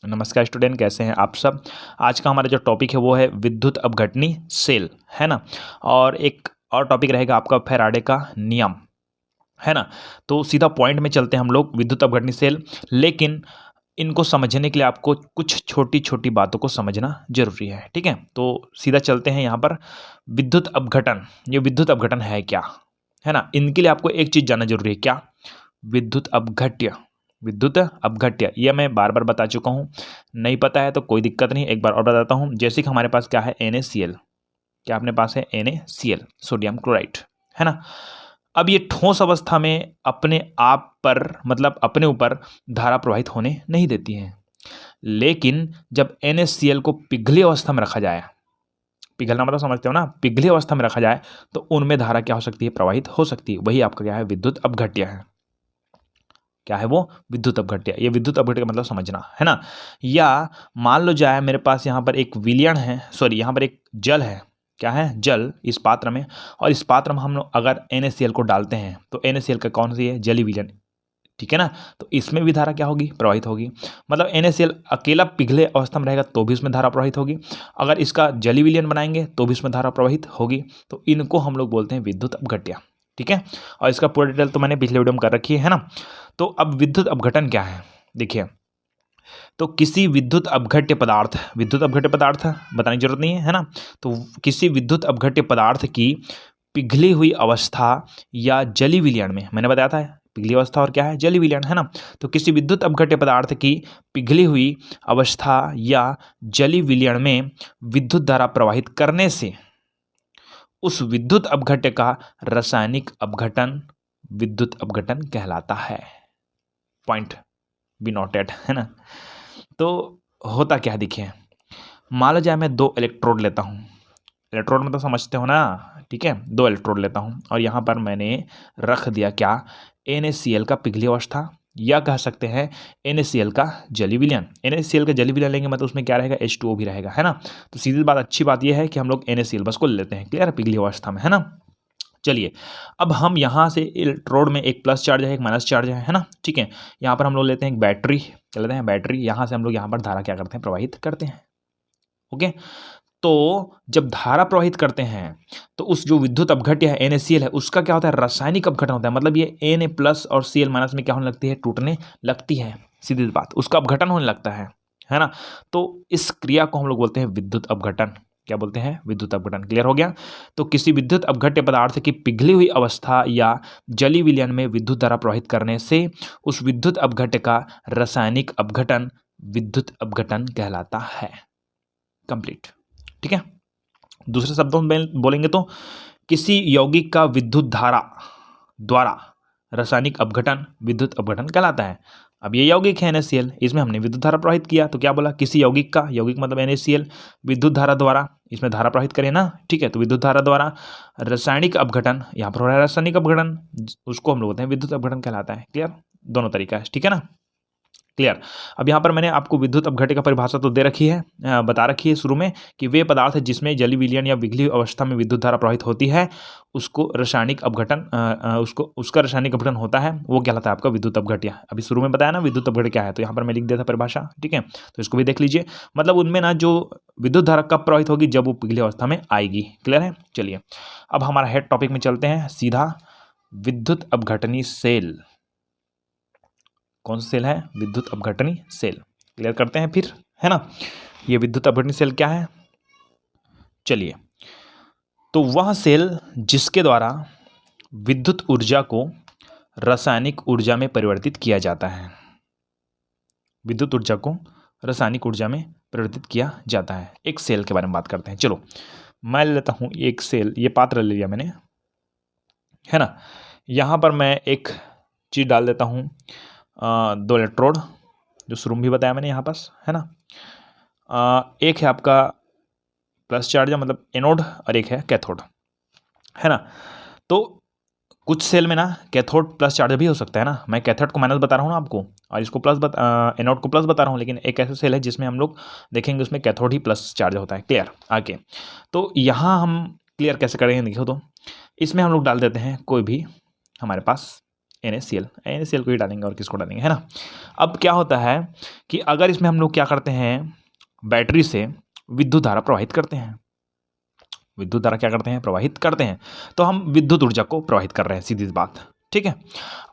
नमस्कार स्टूडेंट, कैसे हैं आप सब। आज का हमारा जो टॉपिक है वो है विद्युत अपघटनी सेल, है ना। और एक और टॉपिक रहेगा आपका फैराडे का नियम, है ना। तो सीधा पॉइंट में चलते हैं हम लोग, विद्युत अपघटनी सेल। लेकिन इनको समझने के लिए आपको कुछ छोटी छोटी बातों को समझना जरूरी है, ठीक है। तो सीधा चलते हैं यहाँ पर। विद्युत अपघटन, ये विद्युत अपघटन है क्या, है ना। इनके लिए आपको एक चीज़ जानना जरूरी है, क्या? विद्युत अपघट्य। विद्युत अपघट्य यह मैं बार बार बता चुका हूँ, नहीं पता है तो कोई दिक्कत नहीं, एक बार और बताता हूँ। जैसे कि हमारे पास क्या है, NaCl। क्या अपने पास है? NaCl, सोडियम क्लोराइड, है ना। अब ये ठोस अवस्था में अपने आप पर, मतलब अपने ऊपर धारा प्रवाहित होने नहीं देती है। लेकिन जब NaCl को पिघली अवस्था में रखा जाए, पिघलना मतलब समझते हो ना, पिघली अवस्था में रखा जाए तो उनमें धारा क्या हो सकती है? प्रवाहित हो सकती है। वही आपका क्या है? विद्युत अपघट्य है। क्या है वो? विद्युत अपघट्य। ये विद्युत अपघट्य का मतलब समझना, है ना। या मान लो जाए मेरे पास यहाँ पर एक विलयन है, सॉरी यहाँ पर एक जल है। क्या है? जल इस पात्र में। और इस पात्र में हम लोग अगर NaCl को डालते हैं तो NaCl का कौन सी है? जली विलयन, ठीक है ना। तो इसमें भी धारा क्या होगी? प्रवाहित होगी। मतलब NaCl अकेला पिघले अवस्था में रहेगा तो भी इसमें धारा प्रवाहित होगी, अगर इसका जली विलयन बनाएंगे तो भी इसमें धारा प्रवाहित होगी। तो इनको हम लोग बोलते हैं विद्युत अपघट्य, ठीक है। और इसका पूरा डिटेल तो मैंने पिछले वीडियो में कर रखी है ना। तो अब विद्युत अपघटन क्या है, देखिए। तो किसी विद्युत अपघट्य पदार्थ, विद्युत अपघट्य पदार्थ बताने की जरूरत नहीं है ना। तो किसी विद्युत अपघट्य पदार्थ की पिघली हुई अवस्था या जली विलयन में, मैंने बताया था पिघली अवस्था और क्या है? जली विलयन, है ना। तो किसी विद्युत अपघट्य पदार्थ की पिघली हुई अवस्था या जली विलयन में विद्युत धारा प्रवाहित करने से उस विद्युत अपघट्य का रासायनिक अपघटन विद्युत अपघटन कहलाता है। पॉइंट बी नोटेड, है ना। तो होता क्या है, देखिए। मान लो जाए मैं दो इलेक्ट्रोड लेता हूँ, इलेक्ट्रोड में तो समझते हो ना, ठीक है। दो इलेक्ट्रोड लेता हूँ और यहाँ पर मैंने रख दिया क्या? NaCl का पिघली अवस्था, या कह सकते हैं NaCl का जली विलयन। NaCl का जली विलयन लेंगे मतलब उसमें क्या रहेगा? H2O भी रहेगा, है ना। तो सीधी बात, अच्छी बात यह है कि हम लोग NaCl बस को ले लेते हैं, क्लियर है, पिघली अवस्था में, है ना। चलिए, अब हम यहाँ से इलेक्ट्रोड में एक प्लस चार्ज है, एक माइनस चार्ज है ना, ठीक है। यहाँ पर हम लोग लेते हैं एक बैटरी, क्या लेते हैं? बैटरी। यहाँ से हम लोग यहाँ पर धारा क्या करते हैं? प्रवाहित करते हैं, ओके। तो जब धारा प्रवाहित करते हैं तो उस जो विद्युत अपघट्य है NaCl है, उसका क्या होता है? रासायनिक अपघटन होता है। मतलब ये Na प्लस और Cl माइनस में क्या होने लगती है? टूटने लगती है, सीधी बात, उसका अपघटन होने लगता है ना। तो इस क्रिया को हम लोग बोलते हैं विद्युत अपघटन। क्या बोलते हैं? विद्युत अपघटन। क्लियर हो गया। तो किसी विद्युत अपघट्य पदार्थ की पिघली हुई अवस्था या जली विलयन में विद्युत धारा प्रवाहित करने से उस विद्युत अपघट्य का रासायनिक अपघटन विद्युत अपघटन कहलाता है। कंप्लीट, ठीक है। दूसरे शब्दों में बोलेंगे तो किसी यौगिक का विद्युत धारा द्वारा रासायनिक अपघटन विद्युत अपघटन कहलाता है। अब ये यौगिक है NaCl, इसमें हमने विद्युत धारा प्रवाहित किया तो क्या बोला? किसी यौगिक का, यौगिक मतलब NaCl, विद्युत धारा द्वारा, इसमें धारा प्रवाहित करें ना, ठीक है। तो विद्युत धारा द्वारा रासायनिक अपघटन, यहाँ पर हो रहा है रासायनिक अपघटन, उसको हम लोग बोलते हैं विद्युत अपघटन कहलाता है। क्लियर? दोनों तरीका है, ठीक है ना। क्लियर। अब यहाँ पर मैंने आपको विद्युत अपघट्य का परिभाषा तो दे रखी है, बता रखी है शुरू में, कि वे पदार्थ जिसमें जली विलयन या पिघली अवस्था में विद्युत धारा प्रवाहित होती है उसको रासायनिक अपघटन, उसका रासायनिक अपघटन होता है, वो कहलाता है आपका विद्युत अपघट्य। अभी शुरू में बताया ना विद्युत अपघट्य क्या है, तो यहाँ पर मैं लिख दिया था परिभाषा, ठीक है। तो इसको भी देख लीजिए। मतलब उनमें ना जो विद्युत धारा कब प्रवाहित होगी? जब वो पिघली अवस्था में आएगी। क्लियर है। चलिए, अब हमारा हेड टॉपिक में चलते हैं सीधा। विद्युत अपघटनी सेल कौन सा सेल है? विद्युत अपघटनी सेल। क्लियर करते हैं फिर, है ना। ये विद्युत अपघटनी सेल क्या है? चलिए, तो वह सेल जिसके द्वारा विद्युत ऊर्जा को रासायनिक ऊर्जा में परिवर्तित किया जाता है, विद्युत ऊर्जा को रासायनिक ऊर्जा में परिवर्तित किया जाता है, एक सेल के बारे में बात करते हैं। चलो, मैं ले लेता हूं एक सेल, ये पात्र ले लिया मैंने, है ना। यहां पर मैं एक चीज डाल देता हूं, दो इलेक्ट्रोड, जो शुरू में भी बताया मैंने यहाँ पास, है ना। एक है आपका प्लस चार्ज मतलब एनोड और एक है कैथोड, है ना। तो कुछ सेल में ना कैथोड प्लस चार्ज भी हो सकता है ना। मैं कैथोड को माइनस बता रहा हूँ ना आपको, और इसको एनोड को प्लस बता रहा हूँ, लेकिन एक ऐसा सेल है जिसमें हम लोग देखेंगे उसमें कैथोड ही प्लस चार्ज होता है। क्लियर? आगे तो यहाँ हम क्लियर कैसे करेंगे देखो। तो इसमें हम लोग डाल देते हैं कोई भी हमारे पास NaCl, NaCl को ही डालेंगे और किसको डालेंगे, है ना। अब क्या होता है कि अगर इसमें हम लोग क्या करते हैं, बैटरी से विद्युत धारा प्रवाहित करते हैं, विद्युत धारा क्या करते हैं, प्रवाहित करते हैं, तो हम विद्युत ऊर्जा को प्रवाहित कर रहे हैं, सीधी सी बात, ठीक है।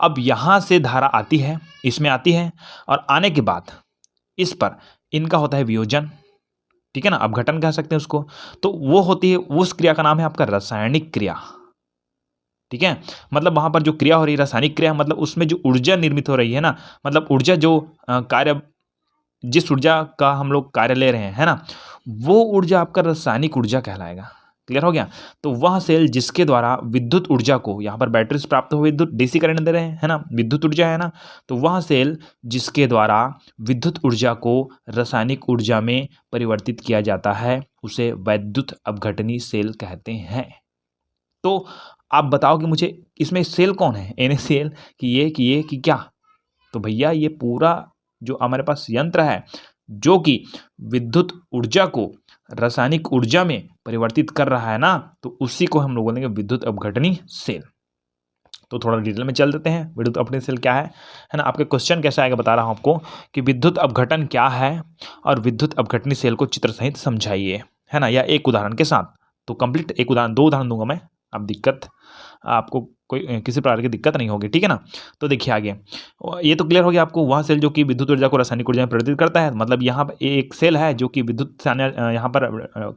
अब यहाँ से धारा आती है, इसमें आती है, और आने के बाद इस पर इनका होता है वियोजन, ठीक है ना, अपघटन कह सकते हैं उसको। तो वो होती है, उस क्रिया का नाम है आपका रासायनिक क्रिया, ठीक है। मतलब वहां पर जो क्रिया हो रही है रासायनिक क्रिया, मतलब उसमें जो ऊर्जा निर्मित हो रही है ना, मतलब ऊर्जा जो कार्य, जिस ऊर्जा का हम लोग कार्य ले रहे हैं, है ना, वो ऊर्जा आपका रासायनिक ऊर्जा कहलाएगा। क्लियर हो गया। तो वह सेल जिसके द्वारा विद्युत ऊर्जा को, यहाँ पर बैटरी से प्राप्त हुई विद्युत डीसी करंट दे रहे हैं, है ना, विद्युत ऊर्जा है ना, तो वह सेल जिसके द्वारा विद्युत ऊर्जा को रासायनिक ऊर्जा में परिवर्तित किया जाता है, उसे वैद्युत अपघटनी सेल कहते हैं। तो आप बताओ कि मुझे इसमें सेल कौन है, NaCl कि ये कि क्या? तो भैया ये पूरा जो हमारे पास यंत्र है जो कि विद्युत ऊर्जा को रासायनिक ऊर्जा में परिवर्तित कर रहा है ना, तो उसी को हम लोग बोलेंगे विद्युत अपघटनी सेल। तो थोड़ा डिटेल में चल देते हैं, विद्युत अपघटनी सेल क्या है ना। आपके क्वेश्चन कैसे आएगा बता रहा हूं आपको कि विद्युत अपघटन क्या है और विद्युत अपघटनी सेल को चित्र सहित समझाइए, है ना, या एक उदाहरण के साथ। तो कंप्लीट एक उदाहरण, 2 उदाहरण दूंगा मैं, अब दिक्कत आपको कोई किसी प्रकार की दिक्कत नहीं होगी, ठीक है ना। तो देखिए आगे, ये तो क्लियर हो गया आपको, वह सेल जो कि विद्युत ऊर्जा को रासायनिक ऊर्जा में परिवर्तित करता है, मतलब यहाँ पर एक सेल है जो कि विद्युत से आने, यहाँ पर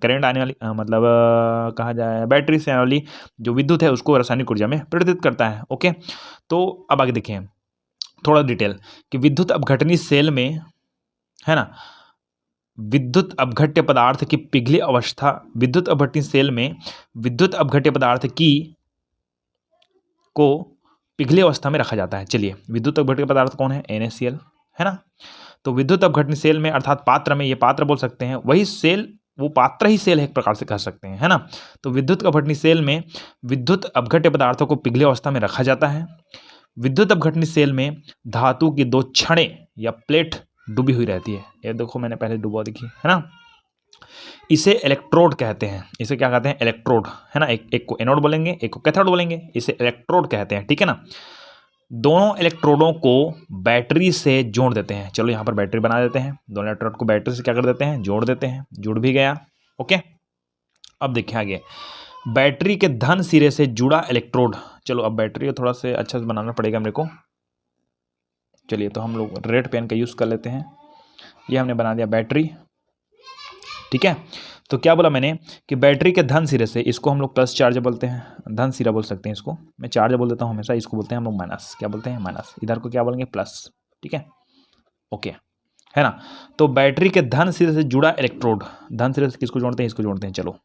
करंट आने वाली, मतलब कहा जाए बैटरी से आने वाली जो विद्युत है उसको रासायनिक ऊर्जा में परिवर्तित करता है। ओके, तो अब आगे देखें थोड़ा डिटेल कि विद्युत अपघटनी सेल में, है ना, विद्युत अपघट्य पदार्थ की पिघली अवस्था, विद्युत अपघटनी सेल में विद्युत अपघट्य पदार्थ की को पिघली अवस्था में रखा जाता है। चलिए, विद्युत अपघट्य पदार्थ कौन है, NaCl, है ना। तो विद्युत अपघटनी सेल में, अर्थात पात्र में, ये पात्र बोल सकते हैं, वही सेल, वो पात्र ही सेल है एक प्रकार से कह सकते हैं, है ना। तो विद्युत अपघटनी सेल में विद्युत अपघट्य पदार्थों को पिघली अवस्था में रखा जाता है। विद्युत अपघटनी सेल में धातु की 2 छड़ें या प्लेट डूबी हुई रहती है। ये देखो मैंने पहले डुबो दिखी, है ना। इसे इलेक्ट्रोड कहते हैं, इसे क्या कहते हैं, इलेक्ट्रोड, है ना। एक को एनोड बोलेंगे, एक को कैथोड बोलेंगे, इसे इलेक्ट्रोड कहते हैं, ठीक है ना। दोनों इलेक्ट्रोडों को बैटरी से जोड़ देते हैं। चलो यहाँ पर बैटरी बना देते हैं, दोनों इलेक्ट्रोड को बैटरी से क्या कर देते हैं, जोड़ देते हैं, जुड़ भी गया। ओके, अब देखिए आगे, बैटरी के धन सिरे से जुड़ा इलेक्ट्रोड। चलो अब बैटरी को थोड़ा से अच्छा से बनाना पड़ेगा मेरे को। चलिए, तो हम लोग रेड पेन का यूज़ कर लेते हैं। ये हमने बना दिया बैटरी, ठीक है। तो क्या बोला मैंने कि बैटरी के धन सिरे से, इसको हम लोग प्लस चार्ज बोलते हैं, धन सिरा बोल सकते हैं इसको, मैं चार्ज बोल देता हूँ हमेशा, इसको बोलते हैं हम लोग माइनस, क्या बोलते हैं, माइनस। इधर को क्या बोलेंगे, प्लस, ठीक है। ओके, है ना। तो बैटरी के धन सिरे से जुड़ा इलेक्ट्रोड, धन सिरे से किसको जोड़ते हैं, इसको जोड़ते हैं। चलो,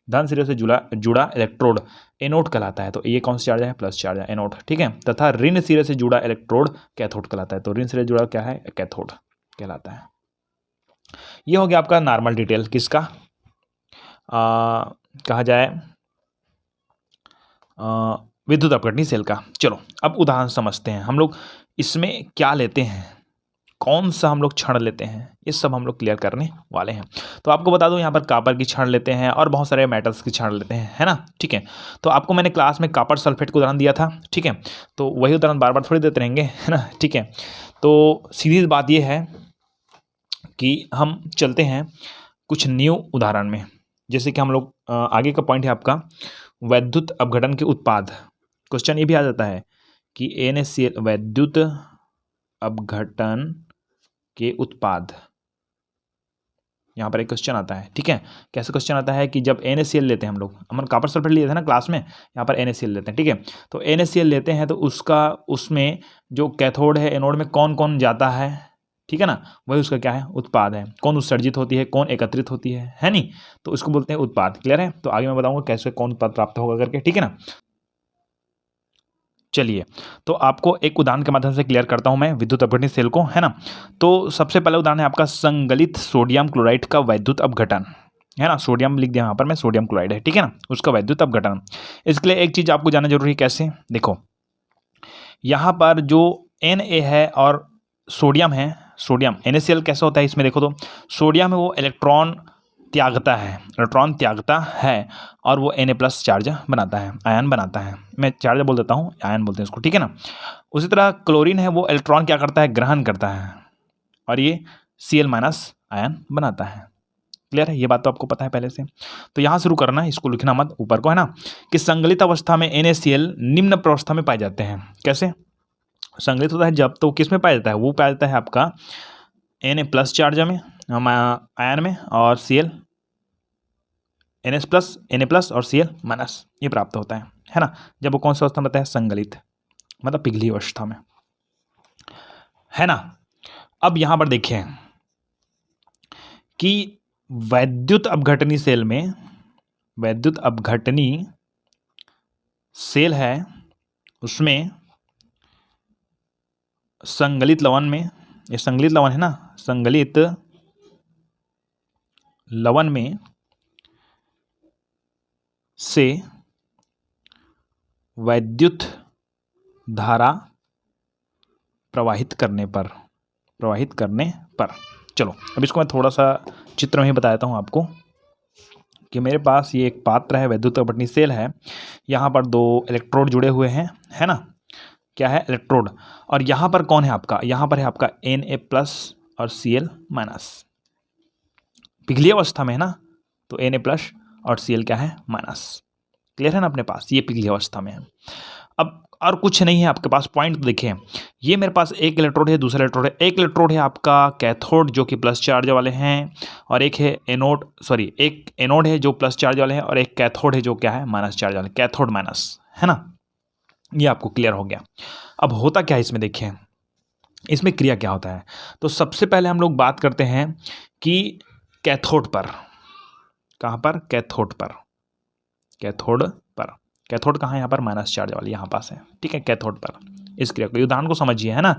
धन सिरे से जुड़ा इलेक्ट्रोड एनोड कहलाता है। तो ये कौन सा चार्ज है, प्लस चार्ज है, एनोड, ठीक है। तथा ऋण सिरे से जुड़ा इलेक्ट्रोड कैथोड कहलाता है। तो ऋण सिरे से जुड़ा क्या है, कैथोड कहलाता है। ये हो गया आपका नॉर्मल डिटेल किसका, कहा जाए विद्युत अपघटनी सेल का। चलो अब उदाहरण समझते हैं हम लोग, इसमें क्या लेते हैं, कौन सा हम लोग क्षण लेते हैं, ये सब हम लोग क्लियर करने वाले हैं। तो आपको बता दूं, यहाँ पर कॉपर की क्षण लेते हैं और बहुत सारे मेटल्स की क्षण लेते हैं, है ना, ठीक है। तो आपको मैंने क्लास में कॉपर सल्फेट का उदाहरण दिया था, ठीक है। तो वही उदाहरण बार बार थोड़ी देते रहेंगे, है ना, ठीक है। तो सीधी बात ये है कि हम चलते हैं कुछ न्यू उदाहरण में, जैसे कि हम लोग आगे का पॉइंट है आपका वैद्युत अपघटन के उत्पाद। क्वेश्चन ये भी आ जाता है कि NaCl वैद्युत अपघटन के उत्पाद, यहाँ पर एक क्वेश्चन आता है, ठीक है। कैसे क्वेश्चन आता है कि जब NaCl लेते हैं हम लोग, हमने कॉपर सल्फेट लिए थे ना क्लास में, यहाँ पर NaCl लेते हैं, ठीक है। तो NaCl लेते हैं तो उसका, उसमें जो कैथोड है, एनोड में कौन कौन जाता है, ठीक है ना, वही उसका क्या है, उत्पाद है। कौन उत्सर्जित होती है, कौन एकत्रित होती है नहीं, तो उसको बोलते हैं उत्पाद। क्लियर है। तो आगे मैं बताऊंगा कैसे कौन उत्पाद प्राप्त होगा करके, ठीक है ना। चलिए, तो आपको एक उदाहरण के माध्यम से क्लियर करता हूं मैं विद्युत अपघटनी सेल को, है ना। तो सबसे पहला उदाहरण है आपका संगलित सोडियम क्लोराइड का वैद्युत अपघटन, है ना। सोडियम लिख दिया यहाँ पर मैं, सोडियम क्लोराइड है, ठीक है ना, उसका वैद्युत अपघटन। इसके लिए एक चीज आपको जानना जरूरी है, कैसे, देखो यहाँ पर जो Na है और सोडियम है, सोडियम NaCl कैसा होता है इसमें, देखो तो सोडियम है वो इलेक्ट्रॉन त्यागता है, इलेक्ट्रॉन त्यागता है और वो Na+ चार्ज बनाता है, आयन बनाता है। मैं चार्ज बोल देता हूँ, आयन बोलते हैं इसको, ठीक है ना। उसी तरह क्लोरीन है, वो इलेक्ट्रॉन क्या करता है, ग्रहण करता है और ये Cl- आयन बनाता है। क्लियर है, ये बात तो आपको पता है पहले से। तो यहाँ शुरू करना है, इसको लिखना मत ऊपर को, है ना, कि संगलित अवस्था में NaCl निम्न प्रावस्था में पाए जाते हैं। कैसे संगलित होता है जब, तो किस में पाया जाता है, वो पाया जाता है आपका Na+ चार्ज में, आयन में, और Cl Na+ और Cl- ये प्राप्त होता है ना। जब वो कौन सी अवस्था में होता है, संगलित, मतलब पिघली अवस्था में, है ना। अब यहां पर देखें कि वैद्युत अपघटनी सेल में, वैद्युत अपघटनी सेल है, उसमें संगलित लवण में, ये संगलित लवण है ना, संगलित लवण में से वैद्युत धारा प्रवाहित करने पर, चलो अब इसको मैं थोड़ा सा चित्र में ही बताता हूँ आपको कि मेरे पास ये एक पात्र है, वैद्युत अपघटनी सेल है, यहाँ पर 2 इलेक्ट्रोड जुड़े हुए हैं, है ना, क्या है, इलेक्ट्रोड। और यहाँ पर कौन है आपका, यहाँ पर है आपका Na+ और Cl-, पिघली अवस्था में है ना, तो Na+ और Cl क्या है, माइनस। क्लियर है ना, अपने पास ये पिघली अवस्था में है। अब और कुछ नहीं है आपके पास, पॉइंट देखें, ये मेरे पास एक इलेक्ट्रोड है, दूसरा इलेक्ट्रोड है। एक इलेक्ट्रोड है आपका कैथोड जो कि प्लस चार्ज वाले हैं, और एक है एनोड, सॉरी एक एनोड है जो प्लस चार्ज वाले हैं, और एक कैथोड है जो क्या है, माइनस चार्ज वाले, कैथोड माइनस, है ना। ये आपको क्लियर हो गया। अब होता क्या है इसमें, देखें इसमें क्रिया क्या होता है। तो सबसे पहले हम लोग बात करते हैं कि कैथोड पर, कहाँ पर, कैथोड पर, कैथोड पर, कैथोड कहाँ है, यहाँ पर माइनस चार्ज वाली यहाँ पास है, ठीक है, कैथोड पर। इस क्रिया को, उदाहरण को समझिए, है ना,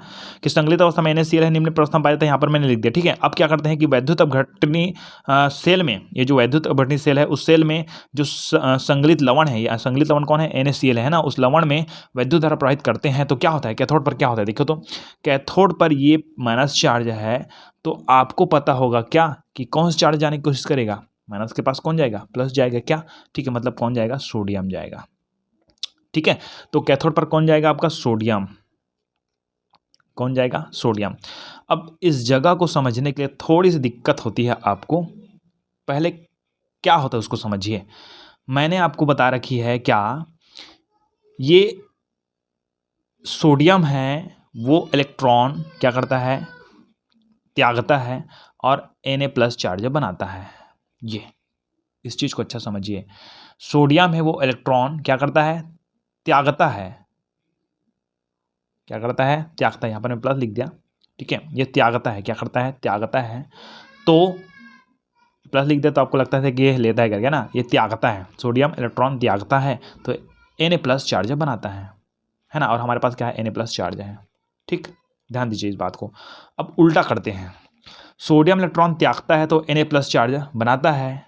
कि संगलित अवस्था में NaCl है, निम्न प्रावस्था में पाया जाता है, यहाँ पर मैंने लिख दिया, ठीक है। अब क्या करते हैं कि वैद्युत अपघटनी सेल में, ये जो वैद्युत अपघटनी सेल है, उस सेल में जो संगलित लवण है, या संगलित लवण कौन है, NaCl है ना, उस लवण में वैद्युत धारा प्रवाहित करते हैं, तो क्या होता है, कैथोड पर क्या होता है, देखो तो कैथोड पर ये माइनस चार्ज है, तो आपको पता होगा क्या कि कौन सा चार्ज जाने की कोशिश करेगा, माइनस के पास कौन जाएगा, प्लस जाएगा, क्या, ठीक है, मतलब कौन जाएगा, सोडियम जाएगा, ठीक है। तो कैथोड पर कौन जाएगा, आपका सोडियम, कौन जाएगा, सोडियम। अब इस जगह को समझने के लिए थोड़ी सी दिक्कत होती है आपको, पहले क्या होता है उसको समझिए। मैंने आपको बता रखी है क्या, ये सोडियम है, वो इलेक्ट्रॉन क्या करता है, त्यागता है और Na+ चार्ज बनाता है। ये इस चीज को अच्छा समझिए, सोडियम है, वो इलेक्ट्रॉन क्या करता है, त्यागता है, क्या करता है, त्यागता है, यहाँ पर मैं प्लस लिख दिया, ठीक है, ये त्यागता है, क्या करता है, त्यागता है, तो प्लस लिख दिया तो आपको लगता है कि ये लेता है करके ना, ये त्यागता है, सोडियम इलेक्ट्रॉन त्यागता है, तो Na+ चार्ज बनाता है ना, और हमारे पास क्या है, Na+ चार्ज है, ठीक, ध्यान दीजिए इस बात को। अब उल्टा करते हैं, सोडियम इलेक्ट्रॉन त्यागता है तो Na+ चार्ज बनाता है।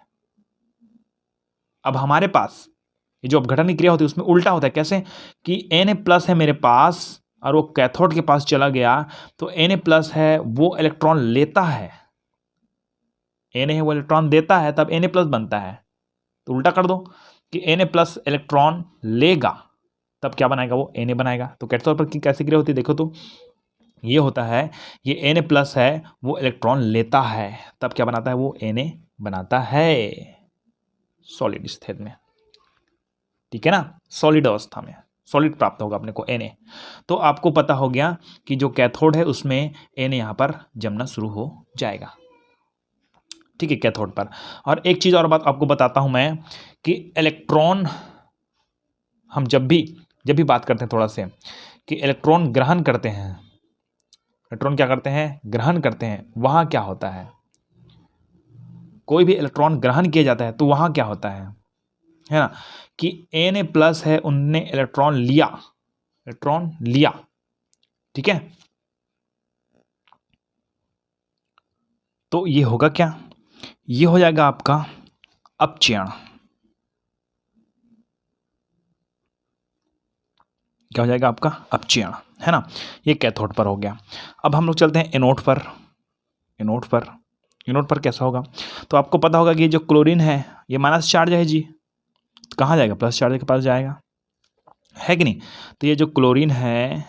अब हमारे पास ये जो अपघटन की क्रिया होती है उसमें उल्टा होता है, कैसे कि Na+ है मेरे पास और वो कैथोड के पास चला गया, तो Na+ है वो इलेक्ट्रॉन लेता है, Na है वो इलेक्ट्रॉन देता है, तब Na+ बनता है। तो उल्टा कर दो कि Na+ इलेक्ट्रॉन लेगा, तब क्या बनाएगा, वो Na बनाएगा। तो कैथोड पर कैसे क्रिया होती है, देखो तो ये होता है, ये Na+ है वो इलेक्ट्रॉन लेता है, तब क्या बनाता है, वो Na बनाता है, सॉलिड स्थिति में, ठीक है ना, सॉलिड अवस्था में सॉलिड प्राप्त होगा अपने को Na। तो आपको पता हो गया कि जो कैथोड है उसमें Na यहाँ पर जमना शुरू हो जाएगा, ठीक है, कैथोड पर। और एक चीज और बात आपको बताता हूं मैं कि इलेक्ट्रॉन, हम जब भी बात करते हैं थोड़ा से, कि इलेक्ट्रॉन ग्रहण करते हैं, इलेक्ट्रॉन क्या करते हैं, ग्रहण करते हैं, वहां क्या होता है, कोई भी इलेक्ट्रॉन ग्रहण किया जाता है तो वहां क्या होता है ना, कि Na+ है, उनने इलेक्ट्रॉन लिया, ठीक है। तो ये होगा क्या, ये हो जाएगा आपका अपचयन, क्या हो जाएगा आपका, अपचयन, है ना। ये कैथोड पर हो गया। अब हम लोग चलते हैं एनोड पर, इनोड पर कैसा होगा? तो आपको पता होगा कि ये जो क्लोरीन है ये माइनस चार्ज है जी, तो कहाँ जाएगा? प्लस चार्ज के पास जाएगा, है कि नहीं? तो ये जो क्लोरीन है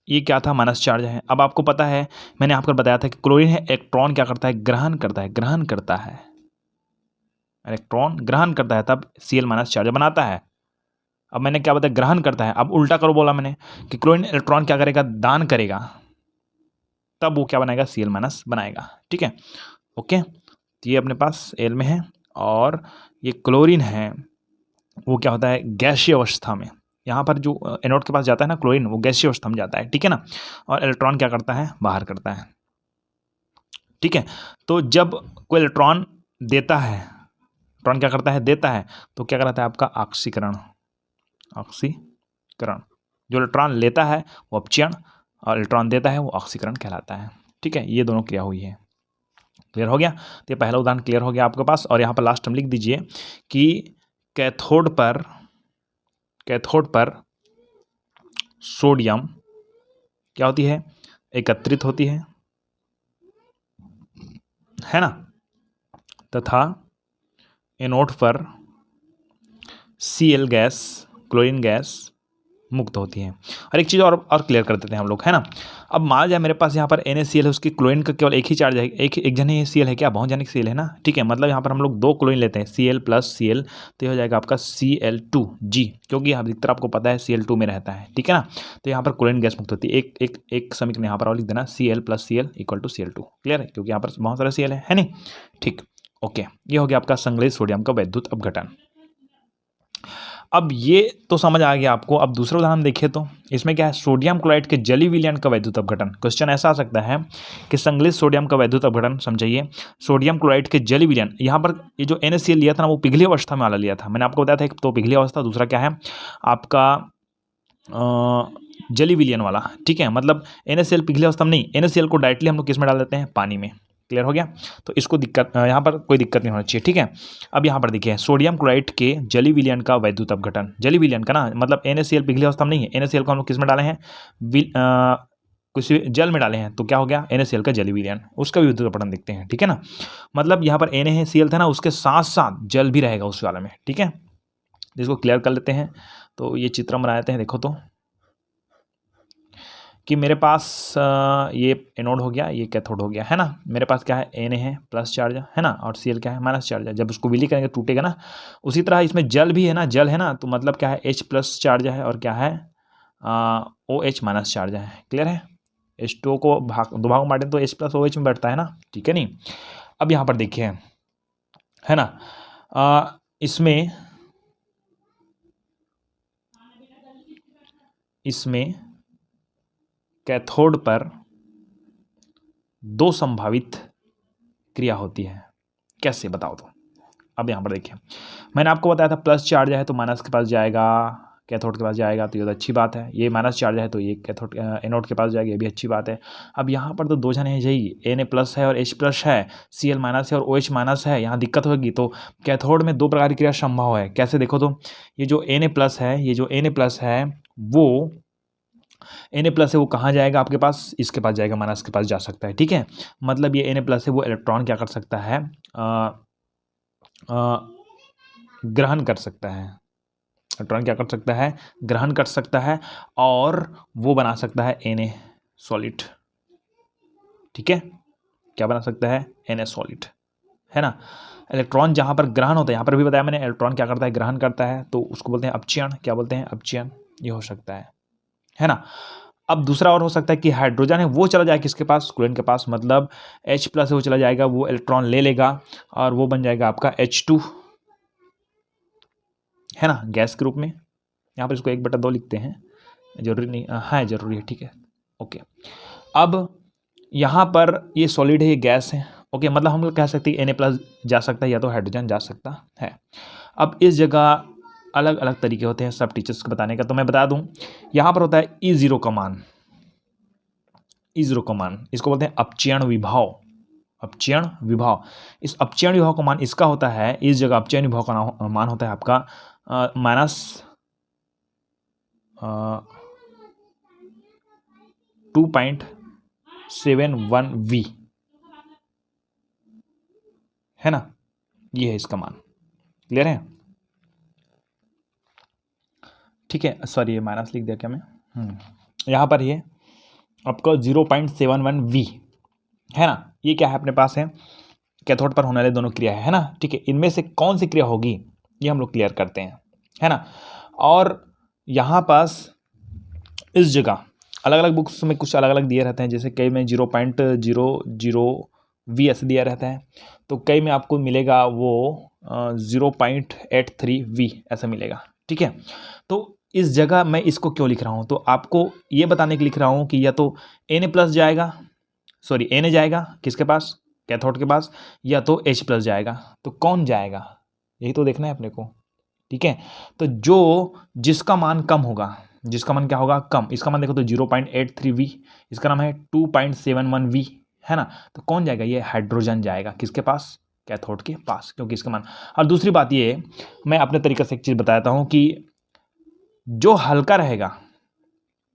ये क्या था? माइनस चार्ज है। अब आपको पता है, मैंने आपको बताया था कि क्लोरीन है इलेक्ट्रॉन क्या करता है? ग्रहण करता है, ग्रहण करता है, इलेक्ट्रॉन ग्रहण करता है, तब Cl माइनस चार्ज बनाता है। अब मैंने क्या बताया? ग्रहण करता है। अब उल्टा करो बोला मैंने कि क्लोरीन इलेक्ट्रॉन क्या करेगा? दान करेगा, तब वो क्या बनाएगा? Cl माइनस बनाएगा। ठीक है, ओके। तो ये अपने पास एल में है, और ये क्लोरीन है वो क्या होता है? गैसीय अवस्था में। यहाँ पर जो एनोड के पास जाता है ना क्लोरीन, वो गैसीय अवस्था में जाता है, ठीक है ना, और इलेक्ट्रॉन क्या करता है? बाहर करता है, ठीक है। तो जब कोई इलेक्ट्रॉन देता है, इलेक्ट्रॉन क्या करता है? देता है, तो क्या कराता है? आपका ऑक्सीकरण, ऑक्सीकरण। जो इलेक्ट्रॉन लेता है वो अपचयन, और इलेक्ट्रॉन देता है वो ऑक्सीकरण कहलाता है, ठीक है। ये दोनों क्रिया हुई है। क्लियर हो गया? तो ये पहला उदाहरण क्लियर हो गया आपके पास। और यहाँ पर लास्ट में लिख दीजिए कि कैथोड पर सोडियम क्या होती है? एकत्रित होती है ना, तथा एनोड पर Cl गैस, क्लोरीन गैस मुक्त होती है। और एक चीज़ और क्लियर कर देते हैं हम लोग, है ना। अब मान जाए मेरे पास यहाँ पर NaCl है, उसकी क्लोरीन का केवल एक ही चार्ज है, एक जन ही Cl है क्या? बहुत जन Cl है ना, ठीक है। मतलब यहाँ पर हम लोग 2 क्लोरीन लेते हैं, Cl प्लस Cl, तो ये हो जाएगा आपका Cl2G, क्योंकि अधिकतर आपको पता है Cl2 में रहता है, ठीक है ना। तो यहाँ पर क्लोरीन गैस मुक्त होती है। एक समीकरण यहाँ पर और लिख देना, Cl plus Cl equal to Cl2, clear है, क्योंकि यहाँ पर बहुत सारा Cl है नहीं? ठीक, ओके। ये हो गया आपका संश्लेषित सोडियम का वैद्युत अपघटन। अब ये तो समझ आ गया आपको। अब दूसरा उदाहरण देखिए, तो इसमें क्या है? सोडियम क्लोराइड के जलीय विलयन का वैद्युत अपघटन। क्वेश्चन ऐसा आ सकता है कि संश्लेषित सोडियम का वैद्युत अपघटन समझाइए। सोडियम क्लोराइड के जलीय विलयन, यहाँ पर ये जो NaCl लिया था ना, वो पिघली अवस्था में वाला लिया था। मैंने आपको बताया था, एक तो पिघली अवस्था, दूसरा क्या है आपका जलीय विलयन वाला, ठीक है। मतलब NaCl पिघली अवस्था में नहीं, NaCl को डायरेक्टली हम लोग किस में डाल देते हैं? पानी में। क्लियर हो गया? तो इसको दिक्कत, यहाँ पर कोई दिक्कत नहीं होना चाहिए, ठीक है। अब यहाँ पर देखिए, सोडियम क्लोराइड के जलीय विलयन का वैद्युत अपघटन। जलीय विलयन का ना मतलब NaCl पिघली अवस्था में नहीं है, NaCl को हम लोग किस में डाले हैं? कुछ जल में डाले हैं, तो क्या हो गया? NaCl का जलीय विलयन, उसका भी विद्युत अपघटन देखते हैं, ठीक है ना। मतलब यहाँ पर NaCl था ना, उसके साथ साथ जल भी रहेगा उस वाले में, ठीक है। इसको क्लियर कर लेते हैं। तो ये चित्र बना लेते हैं, देखो तो कि मेरे पास ये एनोड हो गया, ये कैथोड हो गया, है ना। मेरे पास क्या है? Na है प्लस चार्ज, है ना, और Cl क्या है? माइनस चार्ज है। जब उसको विलीन करेंगे टूटेगा ना। उसी तरह इसमें जल भी है ना, जल है ना, तो मतलब क्या है? H प्लस चार्ज है, और क्या है? OH माइनस चार्ज है। क्लियर है? H2O को दो भाग बांटे तो H प्लस OH में बैठता है ना, ठीक है नहीं। अब यहाँ पर देखिए, है ना, इसमें कैथोड पर 2 संभावित क्रिया होती है। कैसे बताओ तो? अब यहाँ पर देखिए, मैंने आपको बताया था प्लस चार्ज है तो माइनस के पास जाएगा, कैथोड के पास जाएगा, तो ये तो अच्छी बात है। ये माइनस चार्ज है तो ये कैथोड एनोड के पास जाएगा, ये भी अच्छी बात है। अब यहाँ पर तो 2 जने हैं जी, Na प्लस है और H प्लस है, Cl माइनस है और OH माइनस है। यहाँ दिक्कत होगी। तो कैथोड में 2 प्रकार की क्रिया संभव है। कैसे? देखो तो, ये जो Na प्लस है, वो Na प्लस है, वो कहाँ जाएगा आपके पास? इसके पास जाएगा, माइनस के पास जा सकता है, ठीक है। मतलब ये Na प्लस है, वो इलेक्ट्रॉन क्या कर सकता है? ग्रहण कर सकता है। इलेक्ट्रॉन क्या कर सकता है? ग्रहण कर सकता है, और वो बना सकता है Na सॉलिड, ठीक है। क्या बना सकता है? Na सॉलिड, है ना। इलेक्ट्रॉन जहाँ पर ग्रहण होता है, यहाँ पर भी बताया मैंने, इलेक्ट्रॉन क्या करता है? ग्रहण करता है, तो उसको बोलते हैं अपचयन। क्या बोलते हैं? अपचयन। ये हो सकता है ना। अब दूसरा और हो सकता है कि हाइड्रोजन है वो चला जाए किसके पास? क्लोरीन के पास। मतलब H प्लस है वो चला जाएगा, वो इलेक्ट्रॉन ले लेगा, और वो बन जाएगा आपका H2, है ना, गैस के रूप में। यहाँ पर इसको 1/2 लिखते हैं, जरूरी नहीं है, जरूरी है, ठीक है, ओके। अब यहाँ पर ये सॉलिड है, ये गैस है, ओके। मतलब हम लोग कह सकते हैं Na प्लस जा सकता है, या तो हाइड्रोजन जा सकता है। अब इस जगह अलग अलग तरीके होते हैं सब टीचर्स को बताने का, तो मैं बता दूं, यहाँ पर होता है E0 का मान, इसको बोलते हैं अपचयन विभव। अपचयन विभव, इस अपचयन विभव का मान इसका होता है, इस जगह अपचयन विभव का मान होता है आपका -2.71 V, है ना, ये है इसका मान। क्लियर है? ठीक है, सॉरी ये माइनस लिख दिया क्या मैं, यहाँ पर ये आपका 0.71 V है ना, ये क्या है अपने पास है, कैथोड पर होने वाले दोनों क्रिया है ना। ठीक है, इनमें से कौन सी क्रिया होगी ये हम लोग क्लियर करते हैं, है ना। और यहाँ पास इस जगह अलग अलग बुक्स में कुछ अलग अलग दिए रहते हैं, जैसे कई में 0.00V ऐसे दिया रहता है, तो कई में आपको मिलेगा वो 0.83V ऐसा मिलेगा। ठीक है, तो इस जगह मैं इसको क्यों लिख रहा हूँ, तो आपको ये बताने के लिए लिख रहा हूँ कि या तो Na प्लस जाएगा, सॉरी Na जाएगा किसके पास, कैथोड के पास, या तो H प्लस जाएगा, तो कौन जाएगा यही तो देखना है अपने को। ठीक है, तो जो जिसका मान कम होगा, जिसका मान क्या होगा कम, इसका मान देखो तो 0.83V, इसका नाम है 2.71V, है ना, तो कौन जाएगा, ये हाइड्रोजन जाएगा किसके पास, कैथोड के पास, क्योंकि इसका मान। और दूसरी बात ये मैं अपने तरीके से एक चीज़ बताता हूँ कि जो हल्का रहेगा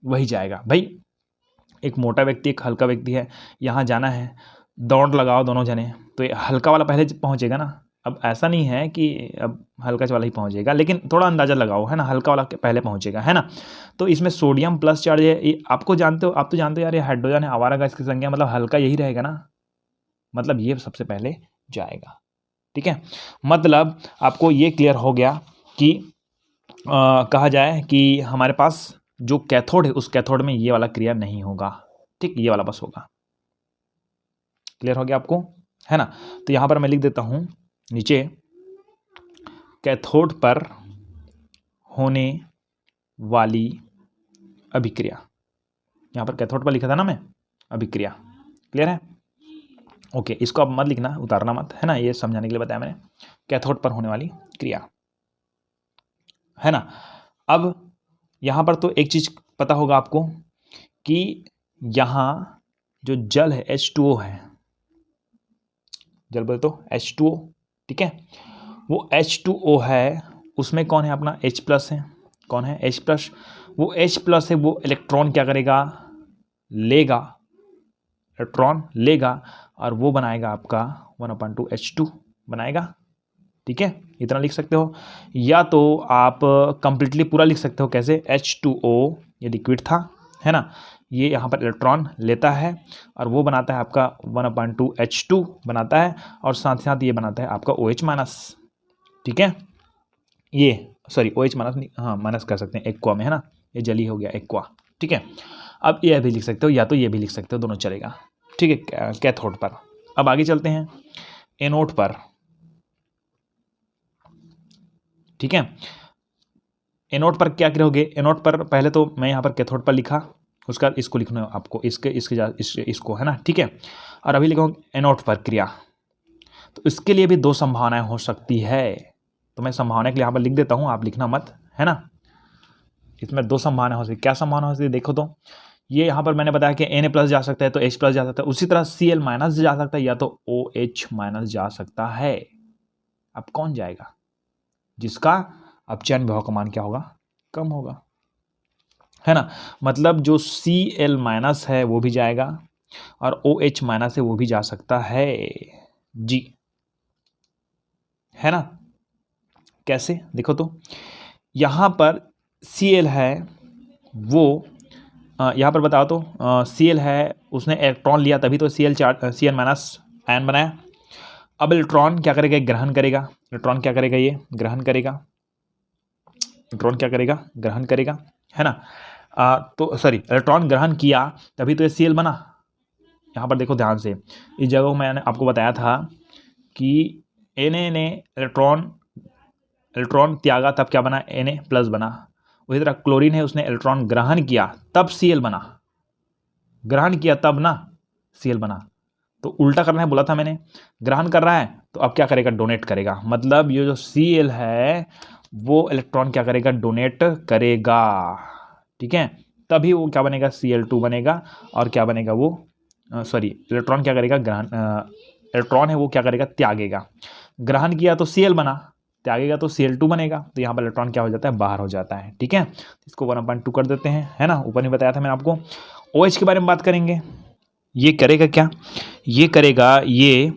वही जाएगा। भाई एक मोटा व्यक्ति एक हल्का व्यक्ति है, यहाँ जाना है, दौड़ लगाओ दोनों जने, तो ये हल्का वाला पहले पहुँचेगा ना। अब ऐसा नहीं है कि अब हल्का वाला ही पहुँचेगा, लेकिन थोड़ा अंदाज़ा लगाओ, है ना, हल्का वाला पहले पहुँचेगा, है ना। तो इसमें सोडियम प्लस चार्ज है, ये आपको जानते हो, आप तो जानते हो यार, ये हाइड्रोजन है, आवारा गैस की संख्या, मतलब हल्का यही रहेगा ना, मतलब ये सबसे पहले जाएगा। ठीक है, मतलब आपको ये क्लियर हो गया कि कहा जाए कि हमारे पास जो कैथोड है उस कैथोड में ये वाला क्रिया नहीं होगा। ठीक, ये वाला बस होगा। क्लियर हो गया आपको, है ना। तो यहाँ पर मैं लिख देता हूँ नीचे, कैथोड पर होने वाली अभिक्रिया, यहाँ पर कैथोड पर लिखा था ना मैं, अभिक्रिया। क्लियर है? ओके, इसको अब मत लिखना, उतारना मत, है ना, ये समझाने के लिए बताया मैंने, कैथोड पर होने वाली क्रिया, है ना। अब यहाँ पर तो एक चीज़ पता होगा आपको कि यहाँ जो जल है H2O है, जल बोले तो H2O, ठीक है, वो H2O है, उसमें कौन है अपना H प्लस है, कौन है H प्लस, वो H प्लस है, वो इलेक्ट्रॉन क्या करेगा, लेगा, इलेक्ट्रॉन लेगा और वो बनाएगा आपका 1/2 H2 बनाएगा। ठीक है, इतना लिख सकते हो, या तो आप कंप्लीटली पूरा लिख सकते हो, कैसे, H2O ये लिक्विड था, है ना, ये यहाँ पर इलेक्ट्रॉन लेता है और वो बनाता है आपका 1/2 H2 बनाता है, और साथ ही साथ ये बनाता है आपका OH माइनस। ठीक है, ये सॉरी OH माइनस नहीं, हाँ माइनस कर सकते हैं एक्वा में, है ना, ये जली हो गया एक्वा। ठीक है, अब ये भी लिख सकते हो या तो ये भी लिख सकते हो, दोनों चलेगा। ठीक है, कैथोड पर। अब आगे चलते हैं एनोड पर। ठीक है, एनोड पर क्या करोगे, एनोड पर पहले तो मैं यहाँ पर कैथोड पर लिखा, उसका इसको लिखना है आपको, इसको, है ना। ठीक है, और अभी लिखो एनोड पर क्रिया, तो इसके लिए भी दो संभावनाएं हो सकती है, तो मैं संभावना के लिए यहाँ पर लिख देता हूँ, आप लिखना मत, है ना। इसमें दो संभावना हो सकती है, क्या संभावना हो सकती है देखो तो, ये यहाँ पर मैंने बताया कि Na प्लस जा सकता है तो H प्लस जा सकता है, उसी तरह Cl माइनस जा सकता है या तो OH माइनस जा सकता है। अब कौन जाएगा, जिसका अपचयन विभव का मान क्या होगा, कम होगा, है ना, मतलब जो Cl माइनस है वो भी जाएगा और OH माइनस है वो भी जा सकता है जी, है ना। कैसे देखो तो, यहाँ पर Cl है, वो यहाँ पर बताओ तो Cl है, उसने इलेक्ट्रॉन लिया तभी तो Cl माइनस आयन बनाया। अब इलेक्ट्रॉन क्या करेगा, ग्रहण करेगा, इलेक्ट्रॉन क्या करेगा, ये ग्रहण करेगा, इलेक्ट्रॉन क्या करेगा, ग्रहण करेगा, है ना। तो सॉरी, इलेक्ट्रॉन ग्रहण किया तभी तो ये Cl बना। यहाँ पर देखो ध्यान से, इस जगह मैंने आपको बताया था कि Na ने इलेक्ट्रॉन त्यागा तब क्या बना, Na प्लस बना। उसी तरह क्लोरीन है, उसने इलेक्ट्रॉन ग्रहण किया तब Cl बना, ग्रहण किया तब ना Cl बना, तो उल्टा करना है बोला था मैंने, ग्रहण कर रहा है तो अब क्या करेगा, डोनेट करेगा, मतलब ये जो Cl है वो इलेक्ट्रॉन क्या करेगा, डोनेट करेगा। ठीक है, तभी वो क्या बनेगा, Cl2 बनेगा, और क्या बनेगा वो, सॉरी इलेक्ट्रॉन क्या करेगा, ग्रहण, इलेक्ट्रॉन है वो क्या करेगा, त्यागेगा, ग्रहण किया तो Cl बना, त्यागेगा तो Cl2 बनेगा, तो यहाँ पर इलेक्ट्रॉन क्या हो जाता है, बाहर हो जाता है। ठीक है, इसको 1/2 कर देते हैं, है ना, ऊपर नहीं बताया था मैंने आपको। OH के बारे में बात करेंगे, ये करेगा क्या, ये करेगा, ये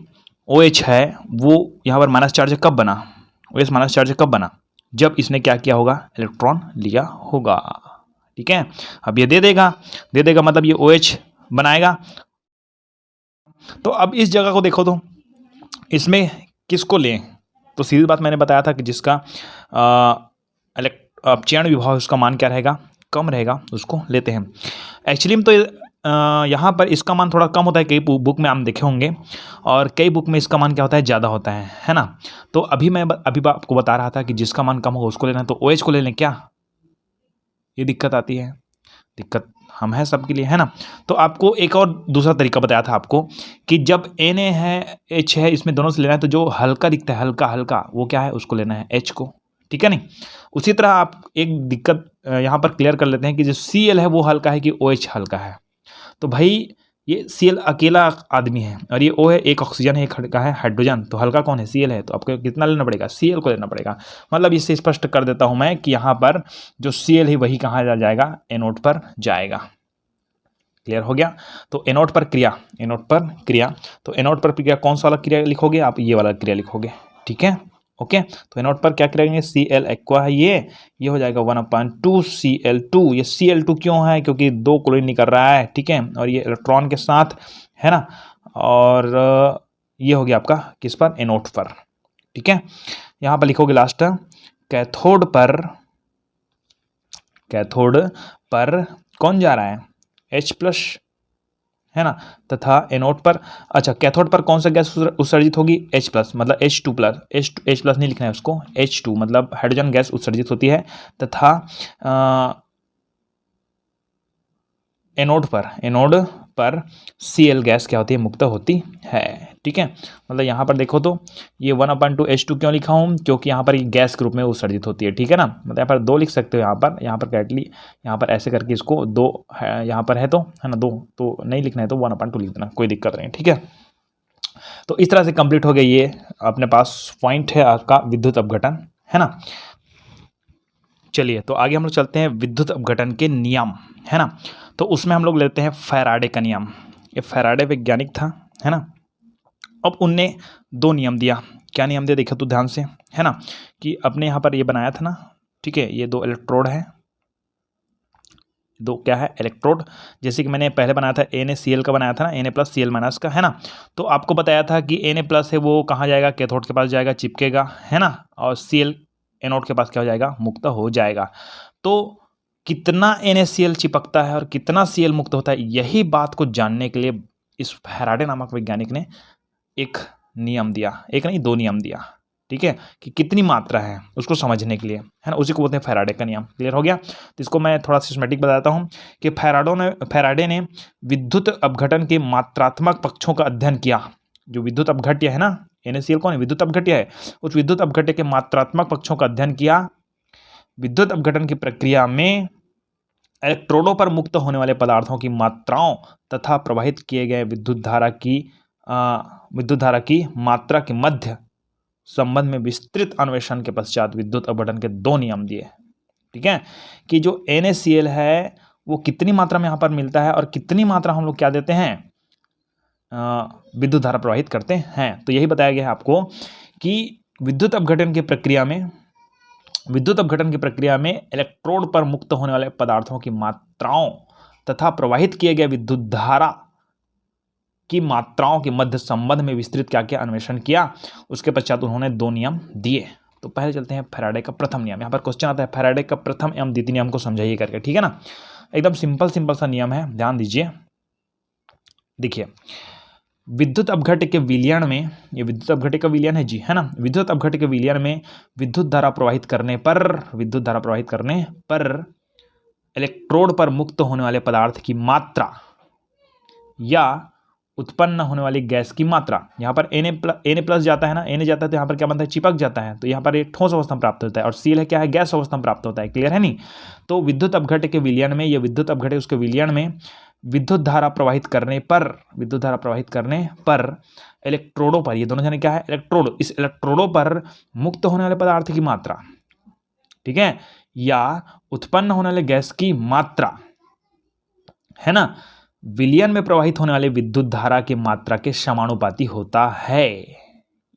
OH है वो यहाँ पर माइनस चार्ज कब बना, OH माइनस चार्ज कब बना, जब इसने क्या किया होगा, इलेक्ट्रॉन लिया होगा। ठीक है, अब ये दे देगा मतलब ये OH बनाएगा। तो अब इस जगह को देखो तो इसमें किसको लें, तो सीधी बात मैंने बताया था कि जिसका अपचयन विभव उसका मान क्या रहेगा, कम रहेगा, उसको लेते हैं। एक्चुअली में तो यहाँ पर इसका मान थोड़ा कम होता है, कई बुक में आप देखे होंगे, और कई बुक में इसका मान क्या होता है, ज़्यादा होता है ना। तो अभी मैं आपको बता रहा था कि जिसका मान कम होगा उसको लेना है, तो OH को ले लें क्या, ये दिक्कत आती है, दिक्कत हम है सबके लिए, है ना। तो आपको एक और दूसरा तरीका बताया था आपको कि जब Na है H है, इसमें दोनों से लेना है, तो जो हल्का दिखता है, हल्का वो क्या है, उसको लेना है H को, ठीक है नहीं। उसी तरह आप एक दिक्कत यहाँ पर क्लियर कर लेते हैं कि जो Cl है वो हल्का है कि OH हल्का है। तो भाई ये Cl अकेला आदमी है और ये O है, एक ऑक्सीजन है, एक हल्का है हाइड्रोजन, तो हल्का कौन है, Cl है, तो आपको कितना लेना पड़ेगा, Cl को लेना पड़ेगा। मतलब इससे स्पष्ट कर देता हूं मैं कि यहाँ पर जो Cl है वही कहाँ जाएगा, एनोड पर जाएगा। क्लियर हो गया। तो एनोड पर क्रिया, तो एनोड पर क्रिया कौन सा वाला क्रिया लिखोगे आप, ये वाला क्रिया लिखोगे, ठीक है, ओके। तो एनोड पर क्या करेंगे, Cl एक्वा है ये हो जाएगा 1/2 Cl2। ये Cl2 क्यों है, क्योंकि 2 क्लोरीन निकल रहा है, ठीक है, और ये इलेक्ट्रॉन के साथ है ना, और ये हो गया आपका किस पर, एनोड पर, ठीक है। यहाँ पर लिखोगे लास्ट, कैथोड पर कौन जा रहा है, H+ है ना, तथा एनोड पर, अच्छा कैथोड पर कौन सा गैस उत्सर्जित होगी, H+, मतलब H2+ नहीं लिखना है उसको, H2 मतलब हाइड्रोजन गैस उत्सर्जित होती है, तथा एनोड पर Cl गैस क्या होती है, मुक्त होती है, ठीक है। मतलब यहाँ पर देखो तो ये 1/2 H2 क्यों लिखा हूँ, क्योंकि यहाँ पर ये गैस के रूप में उत्सर्जित होती है, ठीक है ना। मतलब यहाँ पर 2 लिख सकते हो, यहाँ पर कैटली, यहाँ पर ऐसे करके इसको 2 है, यहाँ पर है तो है ना 2, तो नहीं लिखना है तो 1/2 लिख देना, कोई दिक्कत नहीं, ठीक है। तो इस तरह से कंप्लीट हो गया, ये अपने पास पॉइंट है आपका विद्युत अपघटन, है ना। चलिए तो आगे हम लोग चलते हैं विद्युत अपघटन के नियम, है ना। तो उसमें हम लोग लेते हैं फैराडे का नियम। ये फैराडे वैज्ञानिक था, है ना। अब उनने 2 नियम दिया, क्या नियम दिया देखो तो ध्यान से, है ना, कि अपने यहाँ पर ये बनाया था ना, ठीक है, ये 2 इलेक्ट्रोड है, 2 क्या है, इलेक्ट्रोड। जैसे कि मैंने पहले बनाया था NaCl का बनाया था ना, Na+Cl- का, है ना। तो आपको बताया था कि Na+ है वो कहाँ जाएगा, कैथोड के पास जाएगा, चिपकेगा, है ना, और Cl एनोड के पास क्या हो जाएगा, मुक्त हो जाएगा। तो कितना NaCl चिपकता है और कितना Cl मुक्त होता है, यही बात को जानने के लिए इस फैराडे नामक वैज्ञानिक ने एक नियम दिया, एक नहीं 2 नियम दिया, ठीक है, कि कितनी मात्रा है उसको समझने के लिए, है ना, उसी को बोलते हैं फैराडे का नियम। क्लियर हो गया। तो इसको मैं थोड़ा सिस्टमेटिक बताता हूँ कि फैराडे ने विद्युत अपघटन के मात्रात्मक पक्षों का अध्ययन किया। जो विद्युत अपघट्य है ना, NaCl कौन है, विद्युत अपघट्य है, उस विद्युत अपघट्य के मात्रात्मक पक्षों का अध्ययन किया। विद्युत अपघटन की प्रक्रिया में इलेक्ट्रोडों पर मुक्त होने वाले पदार्थों की मात्राओं तथा प्रवाहित किए गए विद्युत धारा की मात्रा के मध्य संबंध में विस्तृत अन्वेषण के पश्चात विद्युत अपघटन के 2 नियम दिए, ठीक है, कि जो NaCl है वो कितनी मात्रा में यहाँ पर मिलता है और कितनी मात्रा हम लोग क्या देते हैं, विद्युत धारा प्रवाहित करते हैं। तो यही बताया गया है आपको कि विद्युत अपघटन की प्रक्रिया में इलेक्ट्रोड पर मुक्त होने वाले पदार्थों की मात्राओं तथा प्रवाहित किए गए विद्युत धारा की मात्राओं के मध्य संबंध में विस्तृत क्या किया, अन्वेषण किया। उसके पश्चात उन्होंने 2 नियम दिए। तो पहले चलते हैं फैराडे का प्रथम नियम। यहाँ पर क्वेश्चन आता है फैराडे का प्रथम एवं द्वितीय नियम को समझाइए करके, ठीक है ना। एकदम सिंपल सा नियम है, ध्यान दीजिए। देखिए विद्युत अपघट्य के विलयन में, ये विद्युत अपघट्य का विलयन है जी, है ना। विद्युत अपघट्य के विलयन में विद्युत धारा प्रवाहित करने पर इलेक्ट्रोड पर मुक्त होने वाले पदार्थ की मात्रा या उत्पन्न होने वाली गैस की मात्रा, यहाँ पर Na+ जाता है ना, Na जाता है तो यहाँ पर क्या बनता है, चिपक जाता है, तो यहाँ पर ये ठोस अवस्था में प्राप्त होता है, और Cl है क्या है, गैस अवस्था में प्राप्त होता है। क्लियर है नहीं। तो विद्युत अपघट्य के विलयन में, ये विद्युत अपघट्य उसके विलयन में विद्युत धारा प्रवाहित करने पर इलेक्ट्रोडों पर, ये दोनों जाने क्या है, इलेक्ट्रोड, इस इलेक्ट्रोडों पर मुक्त होने वाले पदार्थ की मात्रा, ठीक है, या उत्पन्न होने वाले गैस की मात्रा, है ना, विलयन में प्रवाहित होने वाले विद्युत धारा की मात्रा के समानुपाती होता है।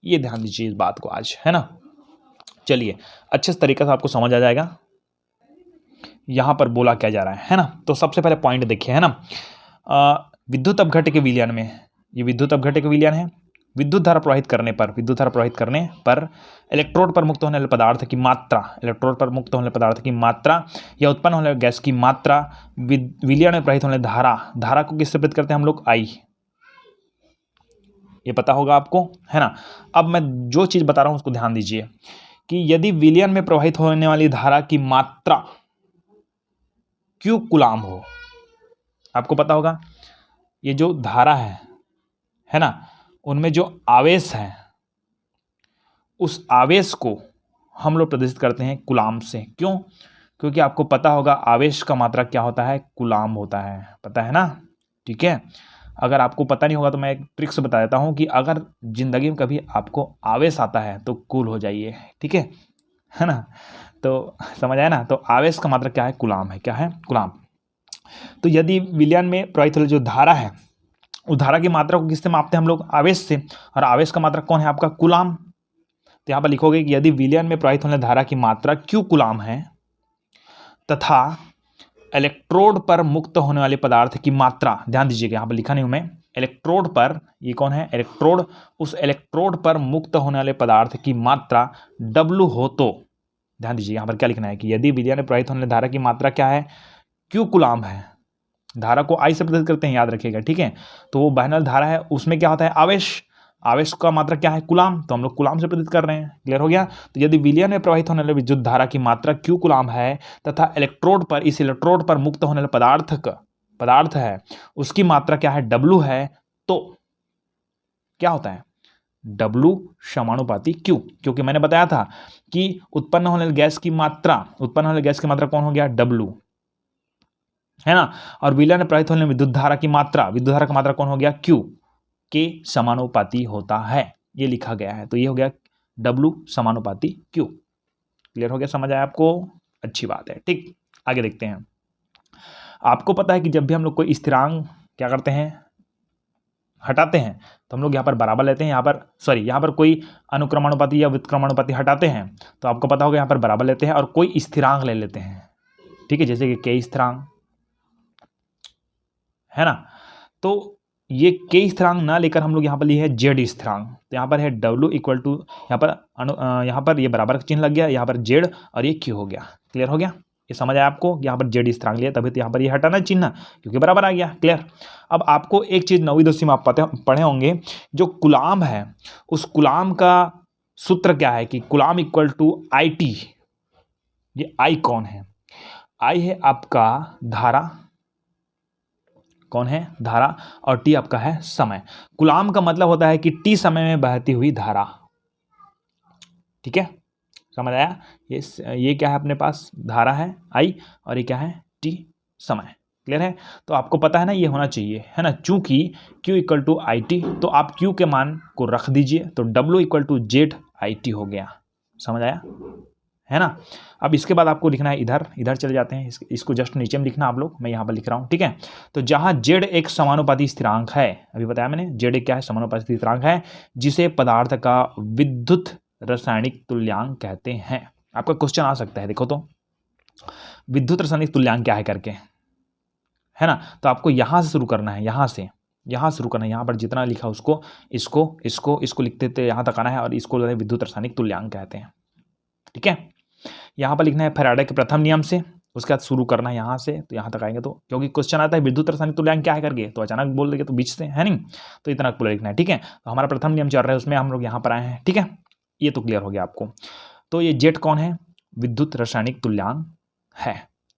ये ध्यान दीजिए इस बात को आज, है ना। चलिए अच्छे तरीके से आपको समझ आ जाएगा यहां पर बोला क्या जा रहा है ना। तो सबसे पहले पॉइंट देखिए, है ना। विद्युत अपघट्य के विलयन में, ये विद्युत अपघट्य के विलयन है। विद्युत धारा प्रवाहित करने पर इलेक्ट्रोड पर मुक्त होने वाले पदार्थ की मात्रा, इलेक्ट्रोड पर मुक्त होने वाले पदार्थ की मात्रा या उत्पन्न होने वाले गैस की मात्रा विलयन में प्रवाहित होने वाली धारा को किससे प्रेरित करते हैं हम लोग? आई। ये पता होगा आपको, है ना। अब मैं जो चीज बता रहा हूं उसको ध्यान दीजिए कि यदि विलयन में प्रवाहित होने वाली धारा की मात्रा Q कूलाम हो, आपको पता होगा ये जो धारा है ना, उनमें जो आवेश है उस आवेश को हम लोग प्रदर्शित करते हैं कूलाम से। क्यों? क्योंकि आपको पता होगा आवेश का मात्रा क्या होता है? कूलाम होता है, पता है ना। ठीक है, अगर आपको पता नहीं होगा तो मैं एक ट्रिक्स बता देता हूं कि अगर जिंदगी में कभी आपको आवेश आता है तो कूल हो जाइए, ठीक है ना। तो समझ आया ना। तो आवेश का मात्रा क्या है? कूलाम है। क्या है? कूलाम। तो यदि विलयन में प्रवाहित जो धारा है उस धारा की मात्रा को किससे मापते हैं हम लोग? आवेश से। और आवेश का मात्रा कौन है? आपका कूलाम। तो यहां पर लिखोगे कि यदि विलयन में प्रवाहित होने धारा की मात्रा Q कूलाम है तथा इलेक्ट्रोड पर मुक्त होने वाले पदार्थ की मात्रा, ध्यान दीजिएगा यहां पर लिखा नहीं हूं मैं, इलेक्ट्रोड पर, ये कौन है? इलेक्ट्रोड। उस इलेक्ट्रोड पर मुक्त होने वाले पदार्थ की मात्रा W हो तो, ध्यान दीजिए यहां पर क्या लिखना है कि यदि विलयन में प्रवाहित होने धारा की मात्रा क्या है? Q कूलाम है। धारा को I से प्रदर्शित करते हैं, याद रखिएगा, ठीक है। तो वो बहने वाली धारा है, उसमें क्या होता है? आवेश। आवेश का मात्रा क्या है? कूलाम। तो हम लोग कूलाम से प्रदर्शित कर रहे हैं। क्लियर हो गया। तो यदि विलयन में प्रवाहित होने वाले विद्युत धारा की मात्रा Q कूलाम है तथा इलेक्ट्रोड पर, इस इलेक्ट्रोड पर मुक्त होने वाले पदार्थ है उसकी मात्रा क्या है? W है, तो क्या होता है? W समानुपाती Q। क्योंकि मैंने बताया था कि उत्पन्न होने वाली गैस की मात्रा कौन हो गया? W, है ना। और विलयन में प्रवाहित होने वाली विद्युत धारा की मात्रा कौन हो गया? Q के समानुपाती होता है। ये लिखा गया है। तो ये हो गया W समानुपाती Q। क्लियर हो गया? समझ आया आपको? अच्छी बात है। ठीक, आगे देखते हैं। आपको पता है कि जब भी हम लोग कोई स्थिरांक क्या करते हैं? हटाते हैं, तो हम लोग यहाँ पर बराबर लेते हैं, यहाँ पर कोई अनुक्रमानुपाती या व्युत्क्रमानुपाती हटाते हैं तो आपको पता होगा यहाँ पर बराबर लेते हैं और कोई स्थिरांक ले लेते हैं, ठीक है, जैसे कि K स्थिरांक, है ना। तो ये K स्थिरांक ना लेकर हम लोग यहाँ पर लिए है Z स्थिरांक। तो यहाँ पर है W इक्वल टू, यहाँ पर ये बराबर का चिन्ह लग गया, यहाँ पर Z और ये Q हो गया। क्लियर हो गया? ये समझ आया आपको? यहाँ पर Z स्थिरांक लिया तभी तो यहाँ पर ये हटाना चिन्ह क्योंकि बराबर आ गया। क्लियर। अब आपको एक चीज 9वीं 10वीं में आप पढ़े होंगे, जो कूलाम है उस कूलाम का सूत्र क्या है कि कूलाम इक्वल टू IT। ये I कौन है? I है आपका धारा, कौन है? धारा। और T आपका है समय। कूलाम का मतलब होता है कि T समय में बहती हुई धारा, ठीक है, समझ आया? ये क्या है? अपने पास धारा है I और ये क्या है? T समय। क्लियर है? तो आपको पता है ना ये होना चाहिए, है ना। चूंकि Q इक्वल टू IT, तो आप Q के मान को रख दीजिए, तो W equal to Z IT हो गया। समझ आया, है ना। अब इसके बाद आपको लिखना है, इधर चले जाते हैं, इसको जस्ट नीचे में लिखना आप लोग, मैं यहाँ पर लिख रहा हूँ, ठीक है। तो जहाँ Z एक समानुपाती स्थिरांक है, अभी बताया मैंने, Z एक क्या है? समानुपाती स्थिरांक है जिसे पदार्थ का विद्युत रासायनिक तुल्यांक कहते हैं। आपका क्वेश्चन आ सकता है, देखो तो विद्युत रासायनिक तुल्यांक क्या है करके, है ना। तो आपको यहाँ से शुरू करना है, यहाँ शुरू करना है। यहाँ पर जितना लिखा उसको इसको लिखते थे, यहाँ तक आना है और इसको विद्युत रासायनिक तुल्यांक कहते हैं, ठीक है। यहाँ पर लिखना है फैराडे के प्रथम नियम से, उसके बाद शुरू करना है यहाँ से, तो यहाँ तक आएंगे। तो क्योंकि क्वेश्चन आता है विद्युत रासायनिक तुल्यांक क्या है करके, तो अचानक बोल देंगे तो बीच से, है नहीं, तो इतना पूरा लिखना है, ठीक है। तो हमारा प्रथम नियम चल रहा है, उसमें हम लोग यहाँ पर आए हैं, ठीक है। ये तो क्लियर हो गया आपको। तो ये Z कौन है? विद्युत रासायनिक तुल्यांक है,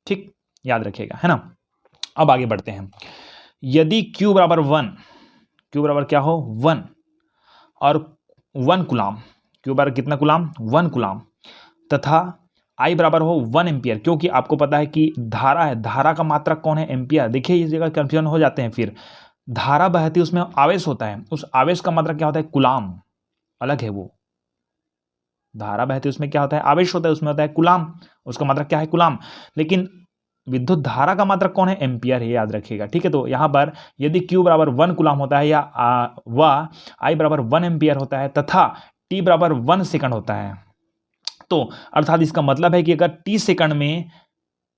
ठीक, याद रखिएगा, है ना। अब आगे बढ़ते हैं। यदि Q बराबर 1, Q बराबर क्या हो? 1 और 1 कूलाम, Q बराबर कितना कूलाम? 1 कूलाम, तथा I बराबर हो 1 एम्पियर, क्योंकि आपको पता है कि धारा है, धारा का मात्रक कौन है? एम्पियर। देखिए इस जगह कंफ्यूजन हो जाते हैं, फिर धारा बहती है उसमें आवेश होता है, उस आवेश का मात्रक क्या होता है? कूलाम, अलग है वो। धारा बहती है उसमें क्या होता है? आवेश होता है, उसमें होता है कूलाम, उसका मात्रक क्या है? कूलाम। लेकिन विद्युत धारा का मात्रक कौन है? एम्पियर है, याद रखिएगा, ठीक है। तो यहाँ पर यदि Q बराबर 1 कूलम होता है या वह I बराबर 1 एम्पियर होता है तथा T बराबर 1 सेकंड होता है, तो अर्थात इसका मतलब है कि अगर T सेकंड में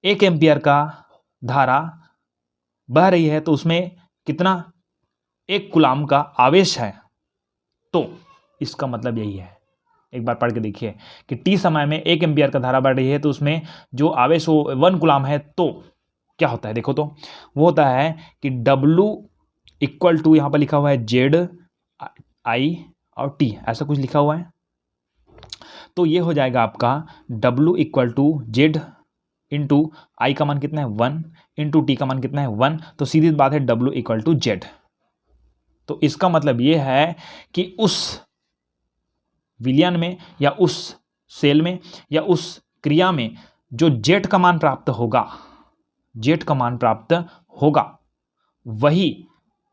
1 एम्पियर का धारा बह रही है तो उसमें कितना? 1 कूलम का आवेश है। तो इसका मतलब यही है, एक बार पढ़ के देखिए कि T समय में 1 एम्पियर का धारा बढ़ रही है तो उसमें जो आवेश वो 1 कूलम है, तो क्या होता है? देखो तो वो होता है कि W इक्वल टू, यहाँ पर लिखा हुआ है Z I और T, ऐसा कुछ लिखा हुआ है। तो ये हो जाएगा आपका W equal to Z into I का मान कितना है? 1 इंटू T का मान कितना है? 1। तो सीधी बात है W इक्वल टू Z। तो इसका मतलब ये है कि उस विलयन में या उस सेल में या उस क्रिया में जो जेट का मान प्राप्त होगा, जेट का मान प्राप्त होगा, वही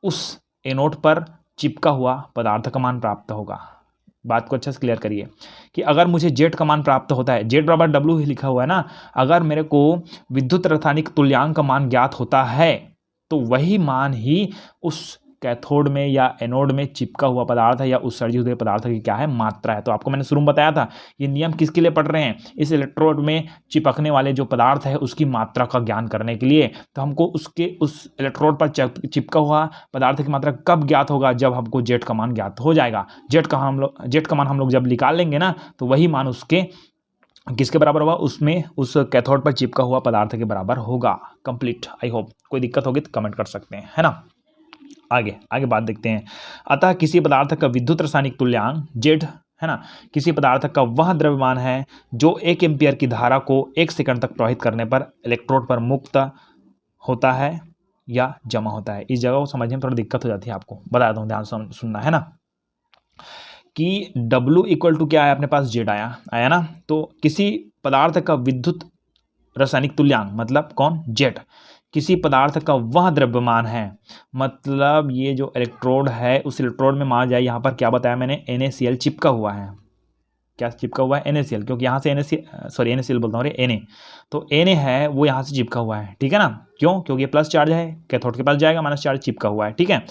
उस एनोड पर चिपका हुआ पदार्थ का मान प्राप्त होगा। बात को अच्छे से क्लियर करिए कि अगर मुझे जेट का मान प्राप्त होता है, जेट बराबर डब्ल्यू ही लिखा हुआ है ना, अगर मेरे को विद्युत रासायनिक तुल्यांक का मान ज्ञात होता है तो वही मान ही उस कैथोड में या एनोड में चिपका हुआ पदार्थ है या उत्सर्जित हुए पदार्थ की क्या है? मात्रा है। तो आपको मैंने शुरू में बताया था ये नियम किसके लिए पढ़ रहे हैं? इस इलेक्ट्रोड में चिपकने वाले जो पदार्थ है उसकी मात्रा का ज्ञान करने के लिए। तो हमको उस इलेक्ट्रोड पर चिपका हुआ पदार्थ की मात्रा कब ज्ञात होगा? जब हमको जेट का मान ज्ञात हो जाएगा। जेट का मान हम लोग जब निकाल लेंगे ना, तो वही मान उसके किसके बराबर होगा? उसमें उस कैथोड पर चिपका हुआ पदार्थ के बराबर होगा। कंप्लीट। I hope. कोई दिक्कत होगी तो कमेंट कर सकते हैं, है ना। आगे बात देखते हैं। अतः किसी पदार्थ का विद्युत रासायनिक तुल्यांक Z, है ना, किसी पदार्थ का वह द्रव्यमान है जो 1 एम्पियर की धारा को 1 सेकंड तक प्रवाहित करने पर इलेक्ट्रोड पर मुक्त होता है या जमा होता है। इस जगह को समझने में थोड़ी दिक्कत हो जाती है, आपको बताता हूँ, ध्यान सुनना, है ना, कि W इक्वल टू क्या है अपने पास? Z आया ना। तो किसी पदार्थ का विद्युत रासायनिक तुल्यांक मतलब कौन? Z। किसी पदार्थ का वह द्रव्यमान है, मतलब ये जो इलेक्ट्रोड है उस इलेक्ट्रोड में मान जाए, यहाँ पर क्या बताया मैंने? NaCl चिपका हुआ है। क्या चिपका हुआ है? NaCl, क्योंकि यहाँ से NaCl बोलता हूँ, Na। तो Na है वो यहाँ से चिपका हुआ है, ठीक है ना। क्यों? क्योंकि ये प्लस चार्ज है, कैथोड के पास जाएगा, माइनस चार्ज चिपका हुआ है, ठीक है।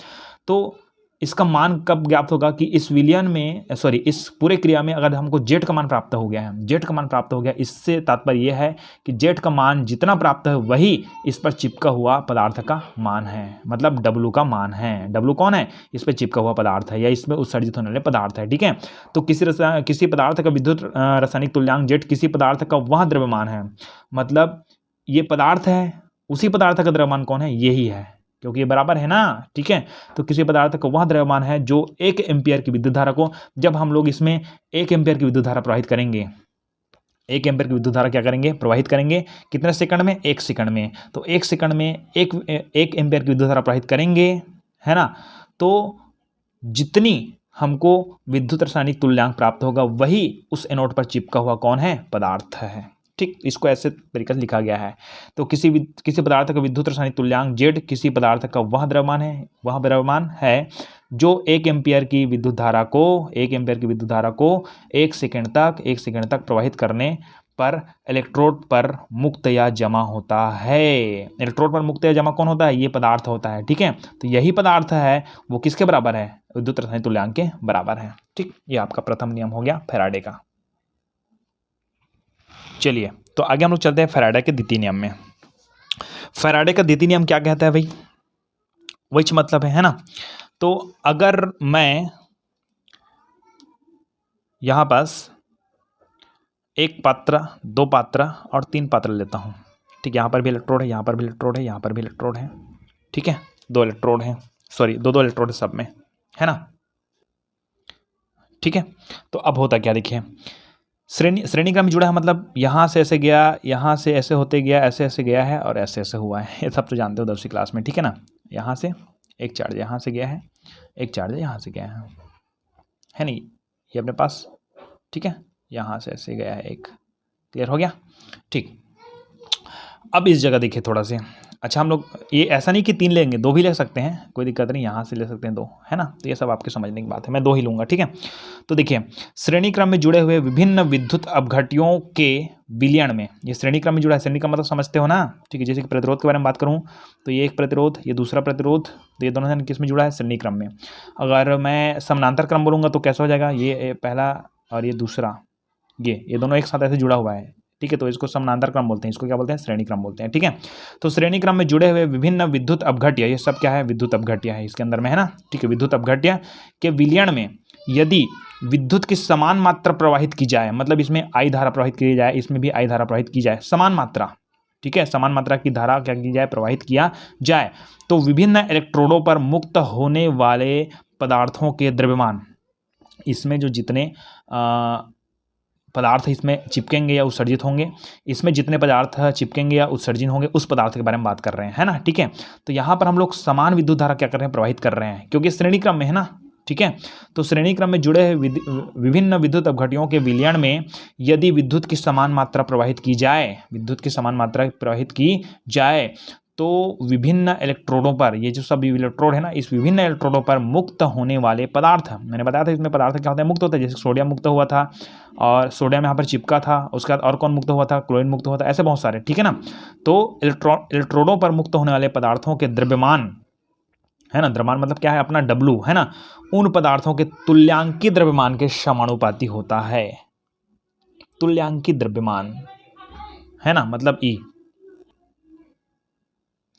तो इसका मान कब ज्ञात होगा? कि इस विलयन में इस पूरे क्रिया में अगर हमको जेट का मान प्राप्त हो गया है, जेट का मान प्राप्त हो गया, इससे तात्पर्य यह है कि जेट का मान जितना प्राप्त है वही इस पर चिपका हुआ पदार्थ का मान है, मतलब डब्लू का मान है। डब्लू कौन है? इस पर चिपका हुआ पदार्थ है या इसमें उत्सर्जित होने वाले पदार्थ है, ठीक है। तो किसी पदार्थ का विद्युत रासायनिक तुल्यांक जेट किसी पदार्थ का वह द्रव्यमान है, मतलब ये पदार्थ है, उसी पदार्थ का द्रव्यमान कौन है? यही है, क्योंकि ये बराबर है ना, ठीक है। तो किसी पदार्थ का वह द्रव्यमान है जो 1 एम्पियर की विद्युत धारा को, जब हम लोग इसमें 1 एम्पियर की विद्युत धारा प्रवाहित करेंगे, 1 एम्पियर की विद्युत धारा क्या करेंगे? प्रवाहित करेंगे। कितने सेकंड में? 1 सेकंड में। तो 1 सेकंड में 1 एम्पियर की विद्युत धारा प्रवाहित करेंगे, है ना। तो जितनी हमको विद्युत रासायनिक तुल्यांक प्राप्त होगा वही उस एनोड पर चिपका हुआ कौन है? पदार्थ है, ठीक। इसको ऐसे तरीके से लिखा गया है। तो किसी पदार्थ का विद्युत रासायनिक तुल्यांक Z किसी पदार्थ का वह द्रव्यमान है जो 1 एम्पियर की विद्युत धारा को 1 सेकंड तक प्रवाहित करने पर इलेक्ट्रोड पर मुक्त या जमा होता है। इलेक्ट्रोड पर मुक्त या जमा कौन होता है? ये पदार्थ होता है, ठीक है। तो यही पदार्थ है वो किसके बराबर है? विद्युत रासायनिक तुल्यांक के बराबर है, ठीक। ये आपका प्रथम नियम हो गया फैराडे का। चलिए, तो आगे हम लोग चलते हैं फैराडे के द्वितीय नियम में। फैराडे का द्वितीय नियम क्या कहता है भाई? वही मतलब है ना। तो अगर मैं यहां पास एक पात्र, 2 पात्र और 3 पात्र लेता हूं, ठीक। यहां पर भी इलेक्ट्रोड है, यहां पर भी इलेक्ट्रोड है, यहां पर भी इलेक्ट्रोड है, ठीक है। 2 इलेक्ट्रोड हैं, दो इलेक्ट्रोड है सब में, है ना, ठीक है। तो अब होता क्या देखिए, श्रेणी क्रम जुड़ा है, मतलब यहाँ से ऐसे गया, यहाँ से ऐसे होते गया, ऐसे ऐसे गया है और ऐसे ऐसे हुआ है। ये सब तो जानते हो 10वीं क्लास में, ठीक है ना। यहाँ से एक चार्ज यहाँ से गया है, एक चार्ज यहाँ से गया है नहीं, ये अपने पास, ठीक है। यहाँ से ऐसे गया है एक, क्लियर हो गया, ठीक। अब इस जगह देखिए थोड़ा से, अच्छा हम लोग ये ऐसा नहीं कि 3 लेंगे, 2 भी ले सकते हैं, कोई दिक्कत नहीं, यहाँ से ले सकते हैं 2, है ना। तो ये सब आपके समझने की बात है, मैं 2 ही लूँगा, ठीक है। तो देखिए श्रेणी क्रम में जुड़े हुए विभिन्न विद्युत अपघट्यों के विलयन में, ये श्रेणी क्रम में जुड़ा है, श्रेणी क्रम मतलब समझते हो ना, ठीक है। जैसे कि प्रतिरोध के बारे में बात करूँ तो ये एक प्रतिरोध, ये दूसरा प्रतिरोध, तो ये दोनों किस में जुड़ा है, श्रेणी क्रम में। अगर मैं समानांतर क्रम बोलूँगा तो कैसा हो जाएगा, ये पहला और ये दूसरा, ये दोनों एक साथ ऐसे जुड़ा हुआ है, ठीक है। तो इसको समानांतर क्रम बोलते हैं, इसको क्या बोलते हैं, श्रेणी क्रम बोलते हैं, ठीक है। तो श्रेणी क्रम में जुड़े हुए विभिन्न विद्युत अपघट्य, ये सब क्या है, विद्युत अपघट्य है इसके अंदर में, है ना, ठीक है। विद्युत अपघट्य के विलयन में यदि विद्युत की समान मात्रा प्रवाहित की जाए, मतलब इसमें आई धारा प्रवाहित की जाए, इसमें भी आई धारा प्रवाहित की जाए, समान मात्रा, ठीक है, समान मात्रा की धारा क्या की जाए, प्रवाहित किया जाए, तो विभिन्न इलेक्ट्रोडों पर मुक्त होने वाले पदार्थों के द्रव्यमान, इसमें जो जितने पदार्थ इसमें चिपकेंगे या उत्सर्जित होंगे, इसमें जितने पदार्थ चिपकेंगे या उत्सर्जित होंगे उस पदार्थ के बारे में बात कर रहे हैं, है ना, ठीक है। तो यहाँ पर हम लोग समान विद्युत धारा क्या कर रहे हैं, प्रवाहित कर रहे हैं, क्योंकि श्रेणी क्रम में है ना, ठीक है। तो श्रेणी क्रम में जुड़े विभिन्न विद्युत अपघट्यों के विलयन में यदि विद्युत की समान मात्रा प्रवाहित की जाए, विद्युत की समान मात्रा प्रवाहित की जाए, तो विभिन्न इलेक्ट्रोडों पर, ये जो सब इलेक्ट्रोड है ना, इस विभिन्न इलेक्ट्रोडों पर मुक्त होने वाले पदार्थ, मैंने बताया था इसमें पदार्थ क्या होता है, मुक्त होता है। जैसे सोडियम मुक्त हुआ था और सोडियम यहाँ पर चिपका था, उसके बाद और कौन मुक्त हुआ था, क्लोरीन मुक्त हुआ था, ऐसे बहुत सारे, ठीक है ना। तो इलेक्ट्रोडों पर मुक्त होने वाले पदार्थों के द्रव्यमान, है ना, द्रव्यमान मतलब क्या है, अपना W, है ना, उन पदार्थों के तुल्यांकी द्रव्यमान के समानुपाती होता है, तुल्यांकी द्रव्यमान, है ना, मतलब E,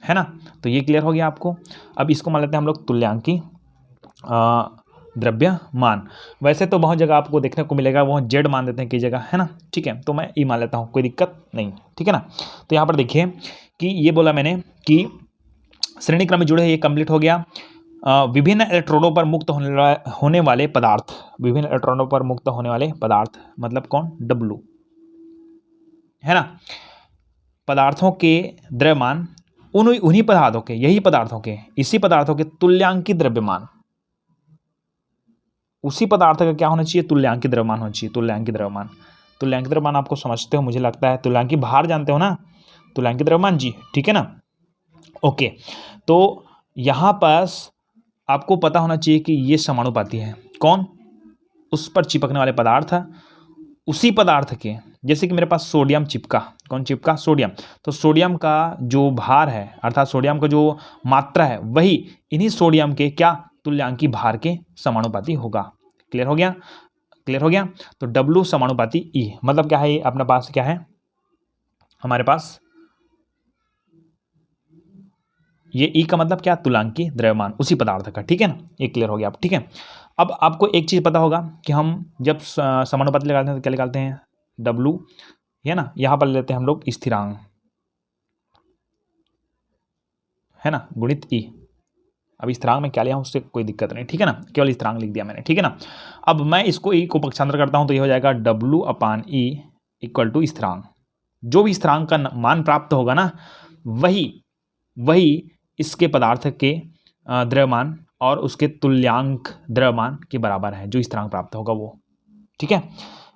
है ना। तो ये क्लियर हो गया आपको। अब इसको मान लेते हैं हम लोग तुल्यांकी द्रव्यमान। वैसे तो बहुत जगह आपको देखने को मिलेगा वो जेड मान देते हैं कई जगह, है ना, ठीक है। तो मैं ई मान लेता हूँ, कोई दिक्कत नहीं, ठीक है ना। तो यहाँ पर देखिए कि ये बोला मैंने कि श्रेणी क्रम में जुड़े, ये कंप्लीट हो गया। विभिन्न इलेक्ट्रोडों पर मुक्त होने वाले पदार्थ, विभिन्न इलेक्ट्रॉनों पर मुक्त होने वाले पदार्थ मतलब कौन, W, है ना। पदार्थों के द्रव्यमान उन्हीं पदार्थों के, यही पदार्थों के, इसी पदार्थों के तुल्यांकी द्रव्यमान, उसी पदार्थ का क्या होना चाहिए, तुल्यांकी द्रव्यमान होना चाहिए, तुल्यांकी द्रव्यमान। तुल्यांकी द्रव्यमान आपको समझते हो मुझे लगता है, तुल्यांकी भार जानते हो ना, तुल्यांकी द्रव्यमान जी, ठीक है ना। ओके, तो यहाँ पास आपको पता होना चाहिए कि ये समानुपाती है, कौन, उस पर चिपकने वाले पदार्थ, उसी पदार्थ के, जैसे कि मेरे पास सोडियम चिपका, कौन चिपका, सोडियम, तो सोडियम का जो भार है अर्थात सोडियम का जो मात्रा है वही इन्हीं सोडियम के क्या, तुल्यांकी भार के समानुपाती होगा। क्लियर हो गया, क्लियर हो गया। तो W समानुपाती E, मतलब क्या है, ये अपने पास क्या है, हमारे पास ये E का मतलब क्या, तुल्यांकी द्रव्यमान उसी पदार्थ का, ठीक है ना, ये क्लियर हो गया आप, ठीक है। अब आपको एक चीज़ पता होगा कि हम जब समानुपाती लगाते हैं तो क्या निकालते हैं, W, है ना, यहाँ पर लेते हैं हम लोग स्थिरांक, है ना, गुणित E। अब स्थिरांक में क्या लिया हूँ उससे कोई दिक्कत नहीं, ठीक है ना, केवल स्थिरांक लिख दिया मैंने, ठीक है ना। अब मैं इसको E को पक्षांतर करता हूँ तो ये हो जाएगा W/E इक्वल टू स्थिरांक। जो भी स्थिरांक का मान प्राप्त होगा ना, वही इसके पदार्थ के द्रव्यमान और उसके तुल्यांक द्रव्यमान के बराबर है, जो स्थिरांक प्राप्त होगा वो, ठीक है।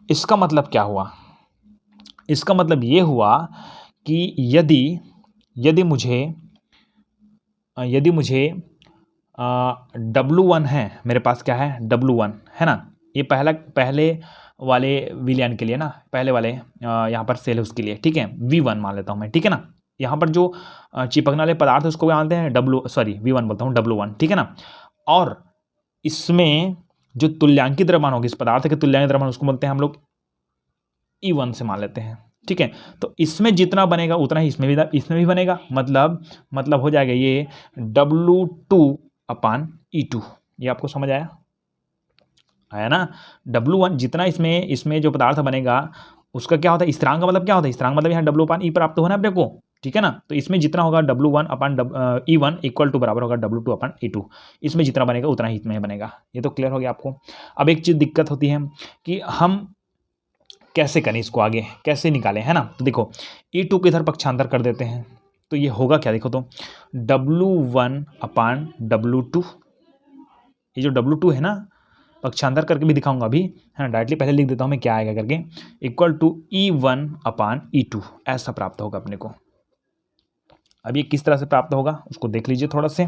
इसका मतलब क्या हुआ, इसका मतलब ये हुआ कि यदि मुझे W1 है, मेरे पास क्या है, W1, है ना, ये पहले वाले विलयन के लिए ना, पहले वाले यहाँ पर सेल है उसके लिए, ठीक है, V1 मान लेता हूँ मैं, ठीक है ना। यहाँ पर जो चिपकने वाले पदार्थ है उसको मानते हैं V1 बोलता हूँ, W1, ठीक है ना। और इसमें जो तुल्यांकी द्रव्यमान होगी, इस पदार्थ के तुल्यांकी द्रव्यमान, उसको बोलते हैं हम लोग E1 से मान लेते हैं, ठीक है। तो इसमें जितना बनेगा उतना ही इसमें भी बनेगा, मतलब हो जाएगा ये W2/E2। ये आपको समझ आया ना। W1 जितना इसमें जो पदार्थ बनेगा उसका क्या होता है, स्थिरांक का मतलब क्या होता है, स्थिरांक मतलब यहाँ W/E प्राप्त होना अपने को, ठीक है ना। तो इसमें जितना होगा W1/E1 इक्वल टू बराबर होगा W2/E2, इसमें जितना बनेगा उतना ही इसमें बनेगा। ये तो क्लियर हो गया आपको। अब एक चीज़ दिक्कत होती है कि हम कैसे करें इसको, आगे कैसे निकालें, है ना। तो देखो E2 को इधर पक्षांतर कर देते हैं तो ये होगा क्या, देखो तो W1/W2, ये जो W2 है ना, पक्षांतर करके भी दिखाऊंगा अभी, है ना, डायरेक्टली पहले लिख देता हूँ मैं क्या आएगा करके, इक्वल टू E1/E2, ऐसा प्राप्त होगा अपने को। अब ये किस तरह से प्राप्त होगा उसको देख लीजिए थोड़ा से।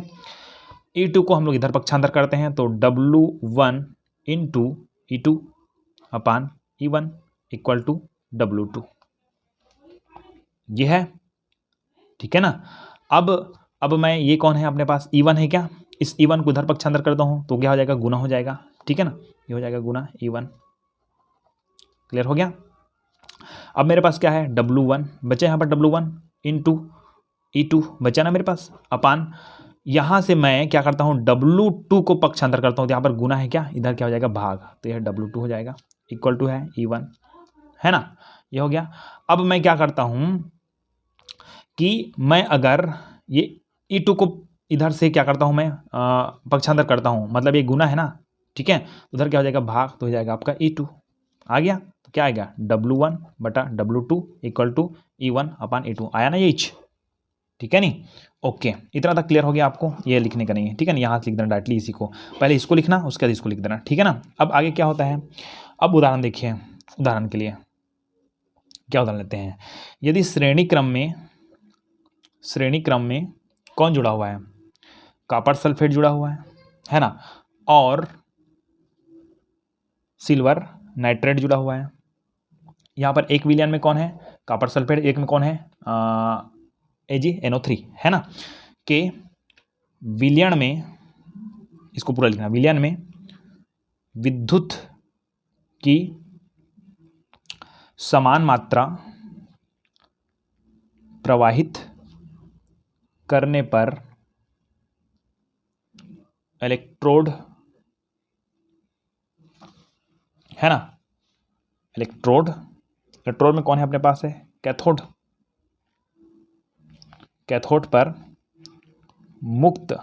E2 को हम लोग इधर पक्षांतर करते हैं तो W1 into E2 upon E1 equal to W2, ये है, ठीक है ना। अब मैं, ये कौन है अपने पास, E1 है क्या, इस E1 को इधर पक्षांतर करता हूँ तो क्या हो जाएगा, गुना हो जाएगा, ठीक है ना, ये हो जाएगा गुना E1। क्लियर हो गया। अब मेरे पास क्या है, W1 बचा यहाँ पर, W1 इंटू E2 बचा ना मेरे पास, अपान यहाँ से मैं क्या करता हूँ, W2 को पक्षांतर करता हूँ तो यहाँ पर गुना है क्या, इधर क्या हो जाएगा भाग, तो यह W2 हो जाएगा, इक्वल टू है E1, है ना, ये हो गया। अब मैं क्या करता हूँ कि मैं अगर ये E2 को इधर से क्या करता हूँ मैं, पक्षांतर करता हूँ, मतलब ये गुना है ना, ठीक है, उधर क्या हो जाएगा भाग, तो हो जाएगा आपका E2 आ गया, तो क्या आएगा W1 बटा W2 equal to E1 upon E2, आया ना ये इच, ठीक है नहीं। ओके, इतना तक क्लियर हो गया आपको, ये लिखने का नहीं है, ठीक है ना, यहाँ से लिख देना डायरेक्टली इसी को, पहले इसको लिखना उसके बाद इसको लिख देना, ठीक है ना। अब आगे क्या होता है, अब उदाहरण देखिए, उदाहरण के लिए क्या उदाहरण लेते हैं, यदि श्रेणी क्रम में कौन जुड़ा हुआ है, कॉपर सल्फेट जुड़ा हुआ है ना, और सिल्वर नाइट्रेट जुड़ा हुआ है। यहाँ पर एक विलयन में कौन है, कॉपर सल्फेट, एक में कौन है AgNO3, है ना, के विलयन में, इसको पूरा लिखना, विलयन में विद्युत की समान मात्रा प्रवाहित करने पर इलेक्ट्रोड, है ना, इलेक्ट्रोड में कौन है अपने पास है, कैथोड पर मुक्त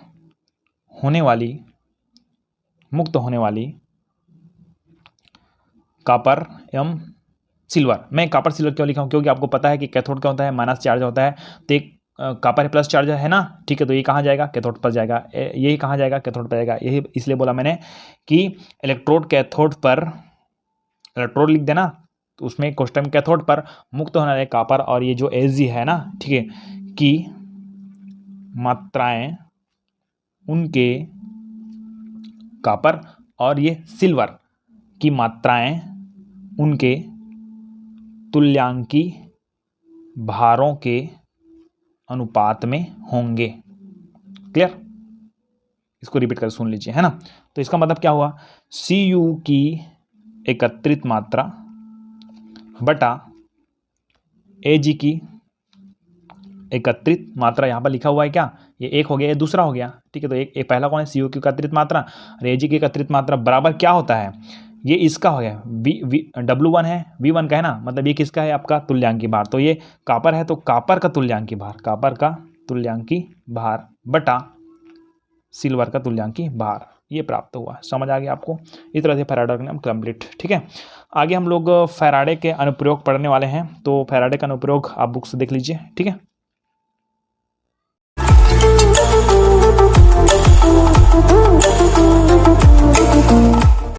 होने वाली कॉपर एवं सिल्वर। मैं कॉपर सिल्वर क्यों लिखा हूँ, क्योंकि आपको पता है कि कैथोड क्या होता है, माइनस चार्ज होता है, तो एक कॉपर प्लस चार्ज है ना, ठीक है, तो ये कहाँ जाएगा, कैथोड पर जाएगा, यही कहाँ जाएगा, कैथोड पर जाएगा, यही इसलिए बोला मैंने कि इलेक्ट्रोड कैथोड पर, इलेक्ट्रोड लिख देना, तो उसमें क्वेश्चन में कैथोड पर मुक्त होने वाले कॉपर और ये जो Ag है ना, ठीक है, की मात्राएं उनके, कॉपर और ये सिल्वर की मात्राएं उनके तुल्यांकी भारों के अनुपात में होंगे। क्लियर, इसको रिपीट कर सुन लीजिए, है ना। तो इसका मतलब क्या हुआ, Cu की एकत्रित मात्रा बटा Ag की एकत्रित मात्रा, यहाँ पर लिखा हुआ है क्या, ये एक हो गया, ये दूसरा हो गया, ठीक है, तो एक पहला कौन है, Cu की एकत्रित मात्रा और Ag की एकत्रित मात्रा बराबर क्या होता है, ये इसका हो गया, W1 है, V1 का है ना, मतलब ये किसका है, आपका तुल्यांकी भार, तो ये कॉपर है तो कॉपर का तुल्यांकी भार बटा सिल्वर का तुल्यांकी भार, ये प्राप्त हुआ। समझ आ गया आपको, इस तरह से फैराडे का नियम कंप्लीट, ठीक है। आगे हम लोग फैराडे के अनुप्रयोग पढ़ने वाले हैं, तो फैराडे का अनुप्रयोग आप बुक से देख लीजिए, ठीक है।